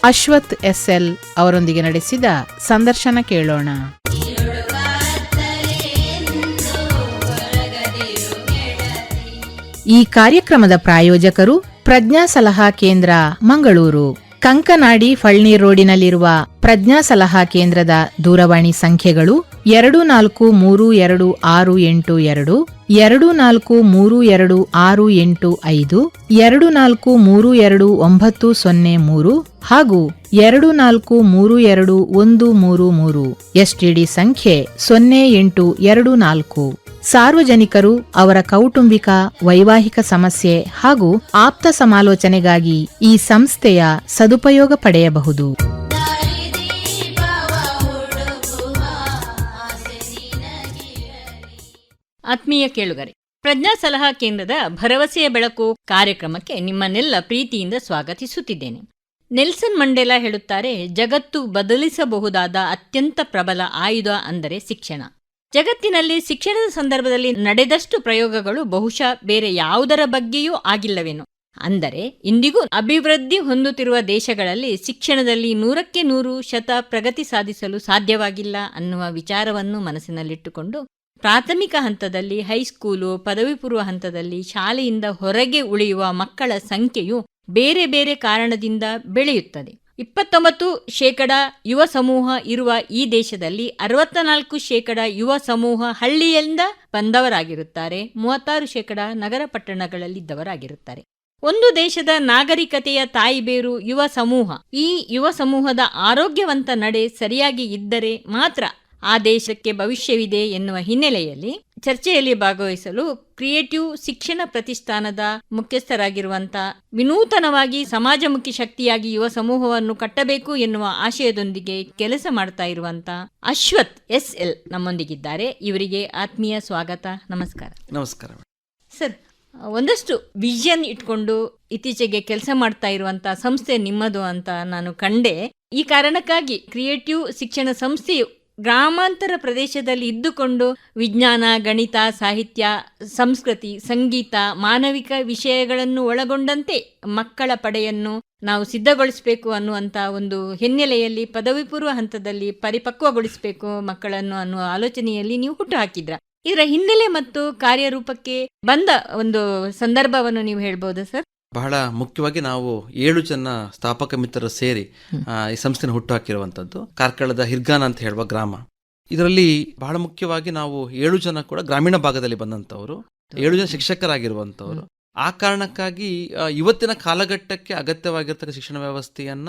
Ashwath SL ಅವರೊಂದಿಗೆ ನಡೆಸಿದ ಸಂದರ್ಶನ ಕೇಳೋಣ. ಈ ಕಾರ್ಯಕ್ರಮದ ಪ್ರಾಯೋಜಕರು ಪ್ರಜ್ಞಾ ಸಲಹಾ ಕೇಂದ್ರ ಮಂಗಳೂರು. ಕಂಕನಾಡಿ ಫಳ್ನೀರ್ ರೋಡಿನಲ್ಲಿರುವ ಪ್ರಜ್ಞಾ ಸಲಹಾ ಕೇಂದ್ರದ ದೂರವಾಣಿ ಸಂಖ್ಯೆಗಳು 24326882, 24326885, 24322903 ಹಾಗೂ 24322133. STD ಸಂಖ್ಯೆ 0824. ಸಾರ್ವಜನಿಕರು ಅವರ ಕೌಟುಂಬಿಕ ವೈವಾಹಿಕ ಸಮಸ್ಯೆ ಹಾಗೂ ಆಪ್ತ ಸಮಾಲೋಚನೆಗಾಗಿ ಈ ಸಂಸ್ಥೆಯ ಸದುಪಯೋಗ ಪಡೆಯಬಹುದು. ಆತ್ಮೀಯ ಕೇಳುಗರೆ, ಪ್ರಜ್ಞಾ ಸಲಹಾ ಕೇಂದ್ರದ ಭರವಸೆಯ ಬೆಳಕು ಕಾರ್ಯಕ್ರಮಕ್ಕೆ ನಿಮ್ಮನ್ನೆಲ್ಲ ಪ್ರೀತಿಯಿಂದ ಸ್ವಾಗತಿಸುತ್ತಿದ್ದೇನೆ. ನೆಲ್ಸನ್ ಮಂಡೇಲಾ ಹೇಳುತ್ತಾರೆ, ಜಗತ್ತು ಬದಲಿಸಬಹುದಾದ ಅತ್ಯಂತ ಪ್ರಬಲ ಆಯುಧ ಅಂದರೆ ಶಿಕ್ಷಣ. ಜಗತ್ತಿನಲ್ಲಿ ಶಿಕ್ಷಣದ ಸಂದರ್ಭದಲ್ಲಿ ನಡೆದಷ್ಟು ಪ್ರಯೋಗಗಳು ಬಹುಶಃ ಬೇರೆ ಯಾವುದರ ಬಗ್ಗೆಯೂ ಆಗಿಲ್ಲವೇನೋ. ಅಂದರೆ ಇಂದಿಗೂ ಅಭಿವೃದ್ಧಿ ಹೊಂದುತ್ತಿರುವ ದೇಶಗಳಲ್ಲಿ ಶಿಕ್ಷಣದಲ್ಲಿ 100% ಪ್ರಗತಿ ಸಾಧಿಸಲು ಸಾಧ್ಯವಾಗಿಲ್ಲ ಅನ್ನುವ ವಿಚಾರವನ್ನು ಮನಸ್ಸಿನಲ್ಲಿಟ್ಟುಕೊಂಡು ಪ್ರಾಥಮಿಕ ಹಂತದಲ್ಲಿ, ಹೈಸ್ಕೂಲು, ಪದವಿ ಪೂರ್ವ ಹಂತದಲ್ಲಿ ಶಾಲೆಯಿಂದ ಹೊರಗೆ ಉಳಿಯುವ ಮಕ್ಕಳ ಸಂಖ್ಯೆಯು ಬೇರೆ ಬೇರೆ ಕಾರಣದಿಂದ ಬೆಳೆಯುತ್ತದೆ. 29% ಯುವ ಸಮೂಹ ಇರುವ ಈ ದೇಶದಲ್ಲಿ 64% ಯುವ ಸಮೂಹ ಹಳ್ಳಿಯಿಂದ ಬಂದವರಾಗಿರುತ್ತಾರೆ, 36% ನಗರ ಪಟ್ಟಣಗಳಲ್ಲಿದ್ದವರಾಗಿರುತ್ತಾರೆ. ಒಂದು ದೇಶದ ನಾಗರಿಕತೆಯ ತಾಯಿಬೇರು ಯುವ ಸಮೂಹ. ಈ ಯುವ ಸಮೂಹದ ಆರೋಗ್ಯವಂತ ನಡೆ ಸರಿಯಾಗಿ ಇದ್ದರೆ ಮಾತ್ರ ಆ ದೇಶಕ್ಕೆ ಭವಿಷ್ಯವಿದೆ ಎನ್ನುವ ಹಿನ್ನೆಲೆಯಲ್ಲಿ ಚರ್ಚೆಯಲ್ಲಿ ಭಾಗವಹಿಸಲು ಕ್ರಿಯೇಟಿವ್ ಶಿಕ್ಷಣ ಪ್ರತಿಷ್ಠಾನದ ಮುಖ್ಯಸ್ಥರಾಗಿರುವಂತಹ ವಿನೂತನವಾಗಿ ಸಮಾಜಮುಖಿ ಶಕ್ತಿಯಾಗಿ ಯುವ ಸಮೂಹವನ್ನು ಕಟ್ಟಬೇಕು ಎನ್ನುವ ಆಶಯದೊಂದಿಗೆ ಕೆಲಸ ಮಾಡ್ತಾ ಇರುವಂತಹ ಅಶ್ವಥ್ SL ನಮ್ಮೊಂದಿಗಿದ್ದಾರೆ. ಇವರಿಗೆ ಆತ್ಮೀಯ ಸ್ವಾಗತ. ನಮಸ್ಕಾರ. ನಮಸ್ಕಾರ ಸರ್. ಒಂದಷ್ಟು ವಿಷನ್ ಇಟ್ಕೊಂಡು ಇತ್ತೀಚೆಗೆ ಕೆಲಸ ಮಾಡ್ತಾ ಇರುವಂತಹ ಸಂಸ್ಥೆ ನಿಮ್ಮದು ಅಂತ ನಾನು ಕಂಡೆ. ಈ ಕಾರಣಕ್ಕಾಗಿ ಕ್ರಿಯೇಟಿವ್ ಶಿಕ್ಷಣ ಸಂಸ್ಥೆಯು ಗ್ರಾಮಾಂತರ ಪ್ರದೇಶದಲ್ಲಿ ಇದ್ದುಕೊಂಡು ವಿಜ್ಞಾನ, ಗಣಿತ, ಸಾಹಿತ್ಯ, ಸಂಸ್ಕೃತಿ, ಸಂಗೀತ, ಮಾನವಿಕ ವಿಷಯಗಳನ್ನು ಒಳಗೊಂಡಂತೆ ಮಕ್ಕಳ ಪಡೆಯನ್ನು ನಾವು ಸಿದ್ಧಗೊಳಿಸಬೇಕು ಅನ್ನುವಂಥ ಒಂದು ಹಿನ್ನೆಲೆಯಲ್ಲಿ ಪದವಿ ಪೂರ್ವ ಹಂತದಲ್ಲಿ ಪರಿಪಕ್ವಗೊಳಿಸಬೇಕು ಮಕ್ಕಳನ್ನು ಅನ್ನುವ ಆಲೋಚನೆಯಲ್ಲಿ ನೀವು ಹುಟ್ಟುಹಾಕಿದ್ರ. ಇದರ ಹಿನ್ನೆಲೆ ಮತ್ತು ಕಾರ್ಯರೂಪಕ್ಕೆ ಬಂದ ಒಂದು ಸಂದರ್ಭವನ್ನು ನೀವು ಹೇಳ್ಬೋದಾ ಸರ್? ಬಹಳ ಮುಖ್ಯವಾಗಿ ನಾವು 7 ಜನ ಸ್ಥಾಪಕ ಮಿತ್ರರು ಸೇರಿ ಈ ಸಂಸ್ಥೆನ ಹುಟ್ಟು ಹಾಕಿರುವಂಥದ್ದು. ಕಾರ್ಕಳದ ಹಿರ್ಗಾನ ಅಂತ ಹೇಳುವ ಗ್ರಾಮ. ಇದರಲ್ಲಿ ಬಹಳ ಮುಖ್ಯವಾಗಿ ನಾವು 7 ಜನ ಕೂಡ ಗ್ರಾಮೀಣ ಭಾಗದಲ್ಲಿ ಬಂದಂಥವ್ರು, 7 ಜನ ಶಿಕ್ಷಕರಾಗಿರುವಂಥವ್ರು. ಆ ಕಾರಣಕ್ಕಾಗಿ ಇವತ್ತಿನ ಕಾಲಘಟ್ಟಕ್ಕೆ ಅಗತ್ಯವಾಗಿರ್ತಕ್ಕ ಶಿಕ್ಷಣ ವ್ಯವಸ್ಥೆಯನ್ನ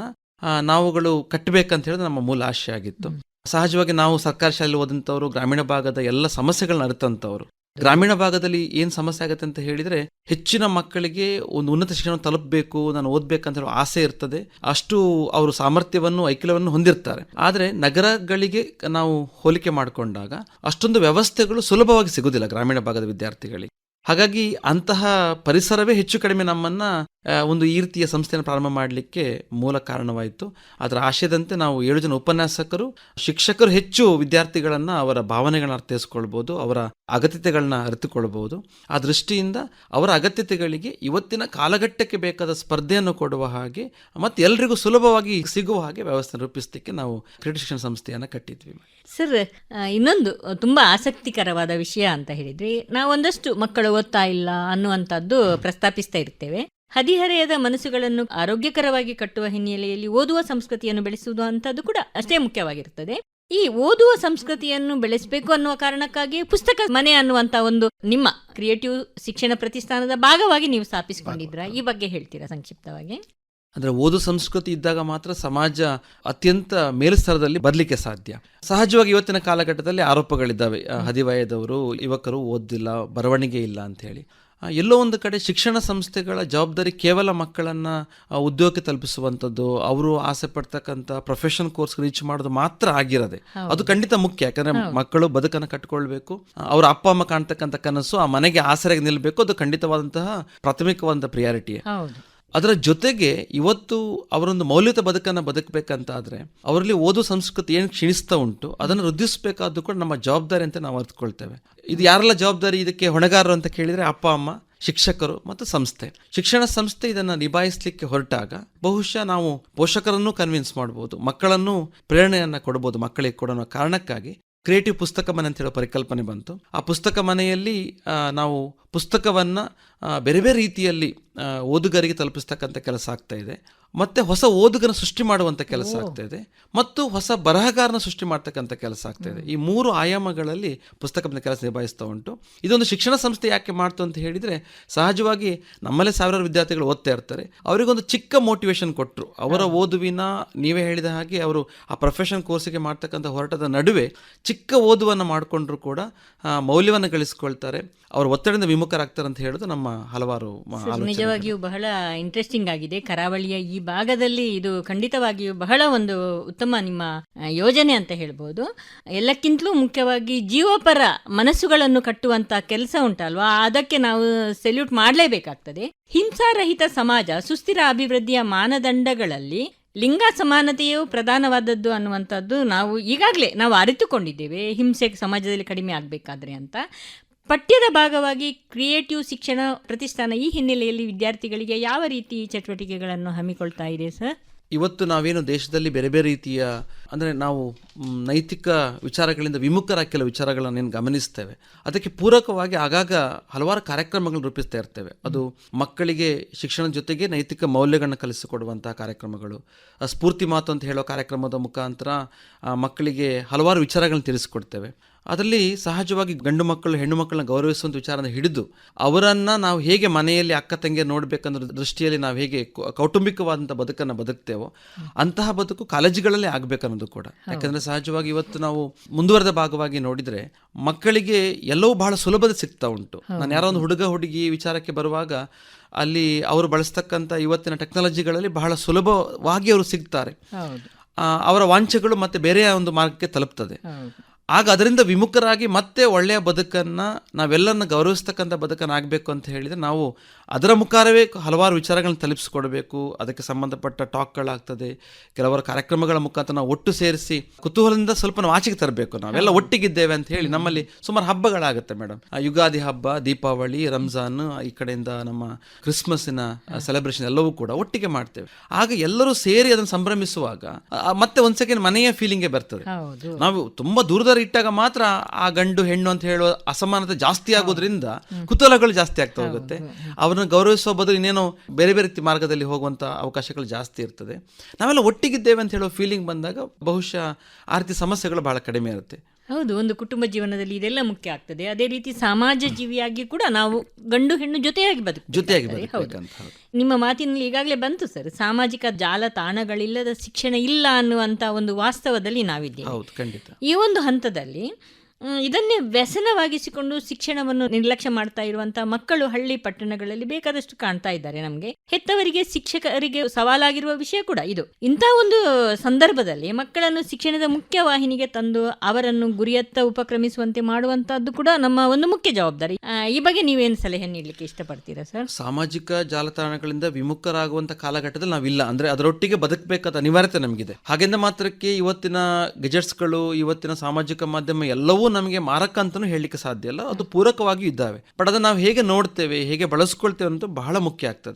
ನಾವುಗಳು ಕಟ್ಟಬೇಕಂತ ಹೇಳಿದ್ರೆ ನಮ್ಮ ಮೂಲ ಆಶಯ ಆಗಿತ್ತು. ಸಹಜವಾಗಿ ನಾವು ಸರ್ಕಾರಿ ಶಾಲೆಯಲ್ಲಿ ಓದಂಥವ್ರು, ಗ್ರಾಮೀಣ ಭಾಗದ ಎಲ್ಲ ಸಮಸ್ಯೆಗಳನ್ನ ಅರಿತಂಥವ್ರು. ಗ್ರಾಮೀಣ ಭಾಗದಲ್ಲಿ ಏನು ಸಮಸ್ಯೆ ಆಗುತ್ತೆ ಅಂತ ಹೇಳಿದ್ರೆ, ಹೆಚ್ಚಿನ ಮಕ್ಕಳಿಗೆ ಒಂದು ಉನ್ನತ ಶಿಕ್ಷಣ ತಲುಪಬೇಕು, ನಾನು ಓದ್ಬೇಕಂತ ಹೇಳೋ ಆಸೆ ಇರ್ತದೆ, ಅಷ್ಟು ಅವರು ಸಾಮರ್ಥ್ಯವನ್ನು ಐಕ್ಯವನ್ನು ಹೊಂದಿರ್ತಾರೆ. ಆದರೆ ನಗರಗಳಿಗೆ ನಾವು ಹೋಲಿಕೆ ಮಾಡಿಕೊಂಡಾಗ ಅಷ್ಟೊಂದು ವ್ಯವಸ್ಥೆಗಳು ಸುಲಭವಾಗಿ ಸಿಗುವುದಿಲ್ಲ ಗ್ರಾಮೀಣ ಭಾಗದ ವಿದ್ಯಾರ್ಥಿಗಳಿಗೆ. ಹಾಗಾಗಿ ಅಂತಹ ಪರಿಸರವೇ ಹೆಚ್ಚು ಕಡಿಮೆ ನಮ್ಮನ್ನ ಒಂದು ಈ ರೀತಿಯ ಸಂಸ್ಥೆಯನ್ನು ಪ್ರಾರಂಭ ಮಾಡಲಿಕ್ಕೆ ಮೂಲ ಕಾರಣವಾಯಿತು. ಅದರ ಆಶಯದಂತೆ ನಾವು 7 ಜನ ಉಪನ್ಯಾಸಕರು, ಶಿಕ್ಷಕರು ಹೆಚ್ಚು ವಿದ್ಯಾರ್ಥಿಗಳನ್ನ ಅವರ ಭಾವನೆಗಳನ್ನ ಅರ್ಥೈಸ್ಕೊಳ್ಬಹುದು, ಅವರ ಅಗತ್ಯತೆಗಳನ್ನ ಅರಿತುಕೊಳ್ಬಹುದು. ಆ ದೃಷ್ಟಿಯಿಂದ ಅವರ ಅಗತ್ಯತೆಗಳಿಗೆ ಇವತ್ತಿನ ಕಾಲಘಟ್ಟಕ್ಕೆ ಬೇಕಾದ ಸ್ಪರ್ಧೆಯನ್ನು ಕೊಡುವ ಹಾಗೆ ಮತ್ತು ಎಲ್ರಿಗೂ ಸುಲಭವಾಗಿ ಸಿಗುವ ಹಾಗೆ ವ್ಯವಸ್ಥೆ ರೂಪಿಸಲಿಕ್ಕೆ ನಾವು ಕ್ರಿಯೇಟಿವ್ ಶಿಕ್ಷಣ ಸಂಸ್ಥೆಯನ್ನು ಕಟ್ಟಿದ್ವಿ. ಸರ್, ಇನ್ನೊಂದು ತುಂಬಾ ಆಸಕ್ತಿಕರವಾದ ವಿಷಯ ಅಂತ ಹೇಳಿದ್ರೆ, ನಾವೊಂದಷ್ಟು ಮಕ್ಕಳು ಓದ್ತಾ ಇಲ್ಲ ಅನ್ನುವಂಥದ್ದು ಪ್ರಸ್ತಾಪಿಸ್ತಾ ಇರ್ತೇವೆ. ಹದಿಹರೆಯದ ಮನಸ್ಸುಗಳನ್ನು ಆರೋಗ್ಯಕರವಾಗಿ ಕಟ್ಟುವ ಹಿನ್ನೆಲೆಯಲ್ಲಿ ಓದುವ ಸಂಸ್ಕೃತಿಯನ್ನು ಬೆಳೆಸುವುದು ಅಂತದ್ದು ಕೂಡ ಅಷ್ಟೇ ಮುಖ್ಯವಾಗಿರುತ್ತದೆ. ಈ ಓದುವ ಸಂಸ್ಕೃತಿಯನ್ನು ಬೆಳೆಸಬೇಕು ಅನ್ನುವ ಕಾರಣಕ್ಕಾಗಿ ಪುಸ್ತಕ ಮನೆ ಅನ್ನುವಂತ ಒಂದು ನಿಮ್ಮ ಕ್ರಿಯೇಟಿವ್ ಶಿಕ್ಷಣ ಪ್ರತಿಷ್ಠಾನದ ಭಾಗವಾಗಿ ನೀವು ಸ್ಥಾಪಿಸಿಕೊಂಡಿದ್ರ, ಈ ಬಗ್ಗೆ ಹೇಳ್ತೀರಾ ಸಂಕ್ಷಿಪ್ತವಾಗಿ? ಅಂದ್ರೆ ಓದು ಸಂಸ್ಕೃತಿ ಇದ್ದಾಗ ಮಾತ್ರ ಸಮಾಜ ಅತ್ಯಂತ ಮೇಲ್ಸ್ತರದಲ್ಲಿ ಬರಲಿಕ್ಕೆ ಸಾಧ್ಯ. ಸಹಜವಾಗಿ ಇವತ್ತಿನ ಕಾಲಘಟ್ಟದಲ್ಲಿ ಆರೋಪಗಳಿದ್ದಾವೆ, ಹದಿವಯದವರು ಯುವಕರು ಓದಿಲ್ಲ, ಬರವಣಿಗೆ ಇಲ್ಲ ಅಂತ ಹೇಳಿ. ಎಲ್ಲೋ ಒಂದು ಕಡೆ ಶಿಕ್ಷಣ ಸಂಸ್ಥೆಗಳ ಜವಾಬ್ದಾರಿ ಕೇವಲ ಮಕ್ಕಳನ್ನ ಉದ್ಯೋಗಕ್ಕೆ ತಲುಪಿಸುವಂಥದ್ದು, ಅವರು ಆಸೆ ಪಡ್ತಕ್ಕಂಥ ಪ್ರೊಫೆಷನಲ್ ಕೋರ್ಸ್ ರೀಚ್ ಮಾಡೋದು ಮಾತ್ರ ಆಗಿರದೆ. ಅದು ಖಂಡಿತ ಮುಖ್ಯ, ಯಾಕಂದ್ರೆ ಮಕ್ಕಳು ಬದುಕನ್ನು ಕಟ್ಕೊಳ್ಬೇಕು, ಅವರ ಅಪ್ಪ ಅಮ್ಮ ಕಾಣ್ತಕ್ಕಂಥ ಕನಸು ಆ ಮನೆಗೆ ಆಸರೆಗೆ ನಿಲ್ಬೇಕು, ಅದು ಖಂಡಿತವಾದಂತಹ ಪ್ರಾಥಮಿಕವಾದ ಪ್ರಿಯಾರಿಟಿ. ಅದರ ಜೊತೆಗೆ ಇವತ್ತು ಅವರೊಂದು ಮೌಲ್ಯಯುತ ಬದುಕನ್ನು ಬದುಕಬೇಕಂತಾದ್ರೆ ಅವರಲ್ಲಿ ಓದು ಸಂಸ್ಕೃತಿ ಏನು ಕ್ಷೀಣಿಸ್ತಾ ಉಂಟು ಅದನ್ನು ವೃದ್ಧಿಸಬೇಕಾದ್ದು ಕೂಡ ನಮ್ಮ ಜವಾಬ್ದಾರಿ ಅಂತ ನಾವು ಅರ್ಥಕೊಳ್ತೇವೆ. ಇದು ಯಾರೆಲ್ಲ ಜವಾಬ್ದಾರಿ, ಇದಕ್ಕೆ ಹೊಣೆಗಾರರು ಅಂತ ಕೇಳಿದ್ರೆ ಅಪ್ಪ ಅಮ್ಮ, ಶಿಕ್ಷಕರು ಮತ್ತು ಸಂಸ್ಥೆ. ಶಿಕ್ಷಣ ಸಂಸ್ಥೆ ಇದನ್ನು ನಿಭಾಯಿಸಲಿಕ್ಕೆ ಹೊರಟಾಗ ಬಹುಶಃ ನಾವು ಪೋಷಕರನ್ನು ಕನ್ವಿನ್ಸ್ ಮಾಡ್ಬೋದು, ಮಕ್ಕಳನ್ನು ಪ್ರೇರಣೆಯನ್ನು ಕೊಡ್ಬೋದು. ಮಕ್ಕಳಿಗೆ ಕೊಡೋ ಕಾರಣಕ್ಕಾಗಿ ಕ್ರಿಯೇಟಿವ್ ಪುಸ್ತಕ ಮನೆ ಅಂತ ಹೇಳೋ ಪರಿಕಲ್ಪನೆ ಬಂತು. ಆ ಪುಸ್ತಕ ಮನೆಯಲ್ಲಿ ನಾವು ಪುಸ್ತಕವನ್ನು ಬೇರೆ ಬೇರೆ ರೀತಿಯಲ್ಲಿ ಓದುಗರಿಗೆ ತಲುಪಿಸ್ತಕ್ಕಂಥ ಕೆಲಸ ಆಗ್ತಾ ಇದೆ, ಮತ್ತು ಹೊಸ ಓದುಗನ ಸೃಷ್ಟಿ ಮಾಡುವಂಥ ಕೆಲಸ ಆಗ್ತಾ ಇದೆ, ಮತ್ತು ಹೊಸ ಬರಹಗಾರನ ಸೃಷ್ಟಿ ಮಾಡ್ತಕ್ಕಂಥ ಕೆಲಸ ಆಗ್ತಾ ಇದೆ. ಈ 3 ಆಯಾಮಗಳಲ್ಲಿ ಪುಸ್ತಕದ ಕೆಲಸ ನಿಭಾಯಿಸ್ತಾ ಉಂಟು. ಇದೊಂದು ಶಿಕ್ಷಣ ಸಂಸ್ಥೆ ಯಾಕೆ ಮಾಡ್ತು ಅಂತ ಹೇಳಿದರೆ, ಸಹಜವಾಗಿ ನಮ್ಮಲ್ಲೇ ಸಾವಿರಾರು ವಿದ್ಯಾರ್ಥಿಗಳು ಓದ್ತಾ ಇರ್ತಾರೆ. ಅವರಿಗೊಂದು ಚಿಕ್ಕ ಮೋಟಿವೇಶನ್ ಕೊಟ್ಟರು. ಅವರ ಓದುವಿನ, ನೀವೇ ಹೇಳಿದ ಹಾಗೆ ಅವರು ಆ ಪ್ರೊಫೆಷನ್ ಕೋರ್ಸಿಗೆ ಮಾಡ್ತಕ್ಕಂಥ ಹೋರಾಟದ ನಡುವೆ ಚಿಕ್ಕ ಓದುವನ್ನು ಮಾಡಿಕೊಂಡ್ರು ಕೂಡ ಮೌಲ್ಯವನ್ನು ಗಳಿಸ್ಕೊಳ್ತಾರೆ, ಅವರು ಒತ್ತಡದಿಂದ ವಿಮುಖರಾಗ್ತಾರೆ ಅಂತ ಹೇಳೋದು ನಮ್ಮ ಹಲವಾರು ನಿಜವಾಗಿಯೂ ಬಹಳ ಇಂಟ್ರೆಸ್ಟಿಂಗ್ ಆಗಿದೆ. ಕರಾವಳಿಯ ಈ ಭಾಗದಲ್ಲಿ ಇದು ಖಂಡಿತವಾಗಿಯೂ ಬಹಳ ಒಂದು ಉತ್ತಮ ನಿಮ್ಮ ಯೋಜನೆ ಅಂತ ಹೇಳ್ಬೋದು. ಎಲ್ಲಕ್ಕಿಂತಲೂ ಮುಖ್ಯವಾಗಿ ಜೀವಪರ ಮನಸ್ಸುಗಳನ್ನು ಕಟ್ಟುವಂತ ಕೆಲಸ ಉಂಟಲ್ವಾ, ಅದಕ್ಕೆ ನಾವು ಸೆಲ್ಯೂಟ್ ಮಾಡಲೇಬೇಕಾಗ್ತದೆ. ಹಿಂಸಾರಹಿತ ಸಮಾಜ ಸುಸ್ಥಿರ ಅಭಿವೃದ್ಧಿಯ ಮಾನದಂಡಗಳಲ್ಲಿ ಲಿಂಗ ಸಮಾನತೆಯು ಪ್ರಧಾನವಾದದ್ದು ಅನ್ನುವಂಥದ್ದು ನಾವು ಈಗಾಗಲೇ ಅರಿತುಕೊಂಡಿದ್ದೇವೆ, ಹಿಂಸೆ ಸಮಾಜದಲ್ಲಿ ಕಡಿಮೆ ಆಗಬೇಕಾದ್ರೆ ಅಂತ. ಪಠ್ಯದ ಭಾಗವಾಗಿ ಕ್ರಿಯೇಟಿವ್ ಶಿಕ್ಷಣ ಪ್ರತಿಷ್ಠಾನ ಈ ಹಿನ್ನೆಲೆಯಲ್ಲಿ ವಿದ್ಯಾರ್ಥಿಗಳಿಗೆ ಯಾವ ರೀತಿ ಚಟುವಟಿಕೆಗಳನ್ನು ಹಮ್ಮಿಕೊಳ್ತಾ ಇದೆ ಸರ್? ಇವತ್ತು ನಾವೇನು ದೇಶದಲ್ಲಿ ಬೇರೆ ಬೇರೆ ರೀತಿಯ, ಅಂದರೆ ನಾವು ನೈತಿಕ ವಿಚಾರಗಳಿಂದ ವಿಮುಖರಾಗಿ ಕೆಲವು ವಿಚಾರಗಳನ್ನು ಗಮನಿಸ್ತೇವೆ. ಅದಕ್ಕೆ ಪೂರಕವಾಗಿ ಆಗಾಗ ಹಲವಾರು ಕಾರ್ಯಕ್ರಮಗಳನ್ನು ರೂಪಿಸ್ತಾ ಇರ್ತೇವೆ. ಅದು ಮಕ್ಕಳಿಗೆ ಶಿಕ್ಷಣದ ಜೊತೆಗೆ ನೈತಿಕ ಮೌಲ್ಯಗಳನ್ನು ಕಲಿಸಿಕೊಡುವಂತಹ ಕಾರ್ಯಕ್ರಮಗಳು, ಸ್ಫೂರ್ತಿ ಮಾತು ಅಂತ ಹೇಳೋ ಕಾರ್ಯಕ್ರಮದ ಮುಖಾಂತರ ಮಕ್ಕಳಿಗೆ ಹಲವಾರು ವಿಚಾರಗಳನ್ನು ತಿಳಿಸಿಕೊಡ್ತೇವೆ. ಅದರಲ್ಲಿ ಸಹಜವಾಗಿ ಗಂಡು ಮಕ್ಕಳು ಹೆಣ್ಣು ಮಕ್ಕಳನ್ನ ಗೌರವಿಸುವಂಥ ವಿಚಾರನ ಹಿಡಿದು ಅವರನ್ನು ನಾವು ಹೇಗೆ ಮನೆಯಲ್ಲಿ ಅಕ್ಕ ತಂಗಿ ನೋಡಬೇಕನ್ನೋ ದೃಷ್ಟಿಯಲ್ಲಿ ನಾವು ಹೇಗೆ ಕೌಟುಂಬಿಕವಾದಂಥ ಬದುಕನ್ನು ಬದುಕ್ತೇವೋ ಅಂತಹ ಬದುಕು ಕಾಲೇಜುಗಳಲ್ಲೇ ಆಗಬೇಕನ್ನೋದು ಕೂಡ. ಯಾಕಂದರೆ ಸಹಜವಾಗಿ ಇವತ್ತು ನಾವು ಮುಂದುವರೆದ ಭಾಗವಾಗಿ ನೋಡಿದರೆ ಮಕ್ಕಳಿಗೆ ಎಲ್ಲವೂ ಬಹಳ ಸುಲಭದ ಸಿಗ್ತಾ ಉಂಟು. ನಾನು ಯಾರೋ ಒಂದು ಹುಡುಗ ಹುಡುಗಿ ವಿಚಾರಕ್ಕೆ ಬರುವಾಗ ಅಲ್ಲಿ ಅವರು ಬಳಸ್ತಕ್ಕಂಥ ಇವತ್ತಿನ ಟೆಕ್ನಾಲಜಿಗಳಲ್ಲಿ ಬಹಳ ಸುಲಭವಾಗಿ ಅವರು ಸಿಗ್ತಾರೆ. ಅವರ ವಾಂಛೆಗಳು ಮತ್ತೆ ಬೇರೆಯ ಒಂದು ಮಾರ್ಗಕ್ಕೆ ತಲುಪ್ತದೆ. ಆಗ ಅದರಿಂದ ವಿಮುಖರಾಗಿ ಮತ್ತೆ ಒಳ್ಳೆಯ ಬದುಕನ್ನು, ನಾವೆಲ್ಲರನ್ನ ಗೌರವಿಸ್ತಕ್ಕಂಥ ಬದುಕನ್ನು ಆಗಬೇಕು ಅಂತ ಹೇಳಿದರೆ ನಾವು ಅದರ ಮುಖಾರವೇ ಹಲವಾರು ವಿಚಾರಗಳನ್ನು ತಲುಪಿಸಿಕೊಡಬೇಕು. ಅದಕ್ಕೆ ಸಂಬಂಧಪಟ್ಟ ಟಾಕ್ಗಳಾಗ್ತದೆ, ಕೆಲವರ ಕಾರ್ಯಕ್ರಮಗಳ ಮುಖಾಂತರ ನಾವು ಒಟ್ಟು ಸೇರಿಸಿ ಕುತೂಹಲದಿಂದ ಸ್ವಲ್ಪ ನಾವು ಆಚೆಗೆ ತರಬೇಕು. ನಾವೆಲ್ಲ ಒಟ್ಟಿಗಿದ್ದೇವೆ ಅಂತ ಹೇಳಿ ನಮ್ಮಲ್ಲಿ ಸುಮಾರು ಹಬ್ಬಗಳಾಗುತ್ತೆ ಮೇಡಮ್. ಯುಗಾದಿ ಹಬ್ಬ, ದೀಪಾವಳಿ, ರಂಜಾನ್, ಈ ಕಡೆಯಿಂದ ನಮ್ಮ ಕ್ರಿಸ್ಮಸ್ಸಿನ ಸೆಲೆಬ್ರೇಷನ್ ಎಲ್ಲವೂ ಕೂಡ ಒಟ್ಟಿಗೆ ಮಾಡ್ತೇವೆ. ಆಗ ಎಲ್ಲರೂ ಸೇರಿ ಅದನ್ನು ಸಂಭ್ರಮಿಸುವಾಗ ಮತ್ತೆ ಒಂದು ಸೆಕೆಂಡ್ ಮನೆಯ ಫೀಲಿಂಗೇ ಬರ್ತದೆ. ನಾವು ತುಂಬ ದೂರದ ಇಟ್ಟಾಗ ಮಾತ್ರ ಆ ಗಂಡು ಹೆಣ್ಣು ಅಂತ ಹೇಳುವ ಅಸಮಾನತೆ ಜಾಸ್ತಿ ಆಗೋದ್ರಿಂದ ಕುತೂಹಲಗಳು ಜಾಸ್ತಿ ಆಗ್ತಾ ಹೋಗುತ್ತೆ. ಅವರನ್ನು ಗೌರವಿಸುವ ಬದಲು ಇನ್ನೇನೋ ಬೇರೆ ಬೇರೆ ಮಾರ್ಗದಲ್ಲಿ ಹೋಗುವಂಥ ಅವಕಾಶಗಳು ಜಾಸ್ತಿ ಇರ್ತದೆ. ನಾವೆಲ್ಲ ಒಟ್ಟಿಗಿದ್ದೇವೆ ಅಂತ ಹೇಳೋ ಫೀಲಿಂಗ್ ಬಂದಾಗ ಬಹುಶಃ ಆ ರೀತಿ ಸಮಸ್ಯೆಗಳು ಬಹಳ ಕಡಿಮೆ ಇರುತ್ತೆ. ಹೌದು, ಒಂದು ಕುಟುಂಬ ಜೀವನದಲ್ಲಿ ಇದೆಲ್ಲ ಮುಖ್ಯ ಆಗ್ತದೆ. ಅದೇ ರೀತಿ ಸಮಾಜ ಜೀವಿಯಾಗಿ ಕೂಡ ನಾವು ಗಂಡು ಹೆಣ್ಣು ಜೊತೆಯಾಗಿ ಬದುಕಬೇಕಂತ. ನಿಮ್ಮ ಮಾತಿನಲ್ಲಿ ಈಗಾಗಲೇ ಬಂತು ಸರ್, ಸಾಮಾಜಿಕ ಜಾಲತಾಣಗಳಿಲ್ಲದ ಶಿಕ್ಷಣ ಇಲ್ಲ ಅನ್ನುವಂಥ ಒಂದು ವಾಸ್ತವದಲ್ಲಿ ನಾವಿದ್ದೇವೆ. ಈ ಒಂದು ಹಂತದಲ್ಲಿ ಇದನ್ನೇ ವ್ಯಸನವಾಗಿಸಿಕೊಂಡು ಶಿಕ್ಷಣವನ್ನು ನಿರ್ಲಕ್ಷ್ಯ ಮಾಡ್ತಾ ಇರುವಂಥ ಮಕ್ಕಳು ಹಳ್ಳಿ ಪಟ್ಟಣಗಳಲ್ಲಿ ಬೇಕಾದಷ್ಟು ಕಾಣ್ತಾ ಇದ್ದಾರೆ. ನಮಗೆ ಹೆತ್ತವರಿಗೆ ಶಿಕ್ಷಕರಿಗೆ ಸವಾಲಾಗಿರುವ ವಿಷಯ ಕೂಡ ಇದು. ಇಂಥ ಒಂದು ಸಂದರ್ಭದಲ್ಲಿ ಮಕ್ಕಳನ್ನು ಶಿಕ್ಷಣದ ಮುಖ್ಯ ವಾಹಿನಿಗೆ ತಂದು ಅವರನ್ನು ಗುರಿಯತ್ತ ಉಪಕ್ರಮಿಸುವಂತೆ ಮಾಡುವಂತಹದ್ದು ಕೂಡ ನಮ್ಮ ಒಂದು ಮುಖ್ಯ ಜವಾಬ್ದಾರಿ. ಈ ಬಗ್ಗೆ ನೀವೇನು ಸಲಹೆ ನೀಡಲಿಕ್ಕೆ ಇಷ್ಟಪಡ್ತೀರಾ ಸರ್? ಸಾಮಾಜಿಕ ಜಾಲತಾಣಗಳಿಂದ ವಿಮುಖರಾಗುವಂಥ ಕಾಲಘಟ್ಟದಲ್ಲಿ ನಾವಿಲ್ಲ, ಅಂದರೆ ಅದರೊಟ್ಟಿಗೆ ಬದುಕಬೇಕಾದ ಅನಿವಾರ್ಯತೆ ನಮಗಿದೆ. ಹಾಗೆಂದ ಮಾತ್ರಕ್ಕೆ ಇವತ್ತಿನ ಗೆಜೆಟ್ಸ್ಗಳು, ಇವತ್ತಿನ ಸಾಮಾಜಿಕ ಮಾಧ್ಯಮ ಎಲ್ಲವೂ ನಮಗೆ ಮಾರಕ ಅಂತಲೂ ಹೇಳಲಿಕ್ಕೆ ಸಾಧ್ಯ ಇಲ್ಲ. ಅದು ಪೂರಕವಾಗಿಯೂ ಇದ್ದಾವೆ. ಬಟ್ ಅದನ್ನು ನಾವು ಹೇಗೆ ನೋಡ್ತೇವೆ, ಹೇಗೆ ಬಳಸ್ಕೊಳ್ತೇವೆ ಅಂತ ಬಹಳ ಮುಖ್ಯ ಆಗ್ತದೆ.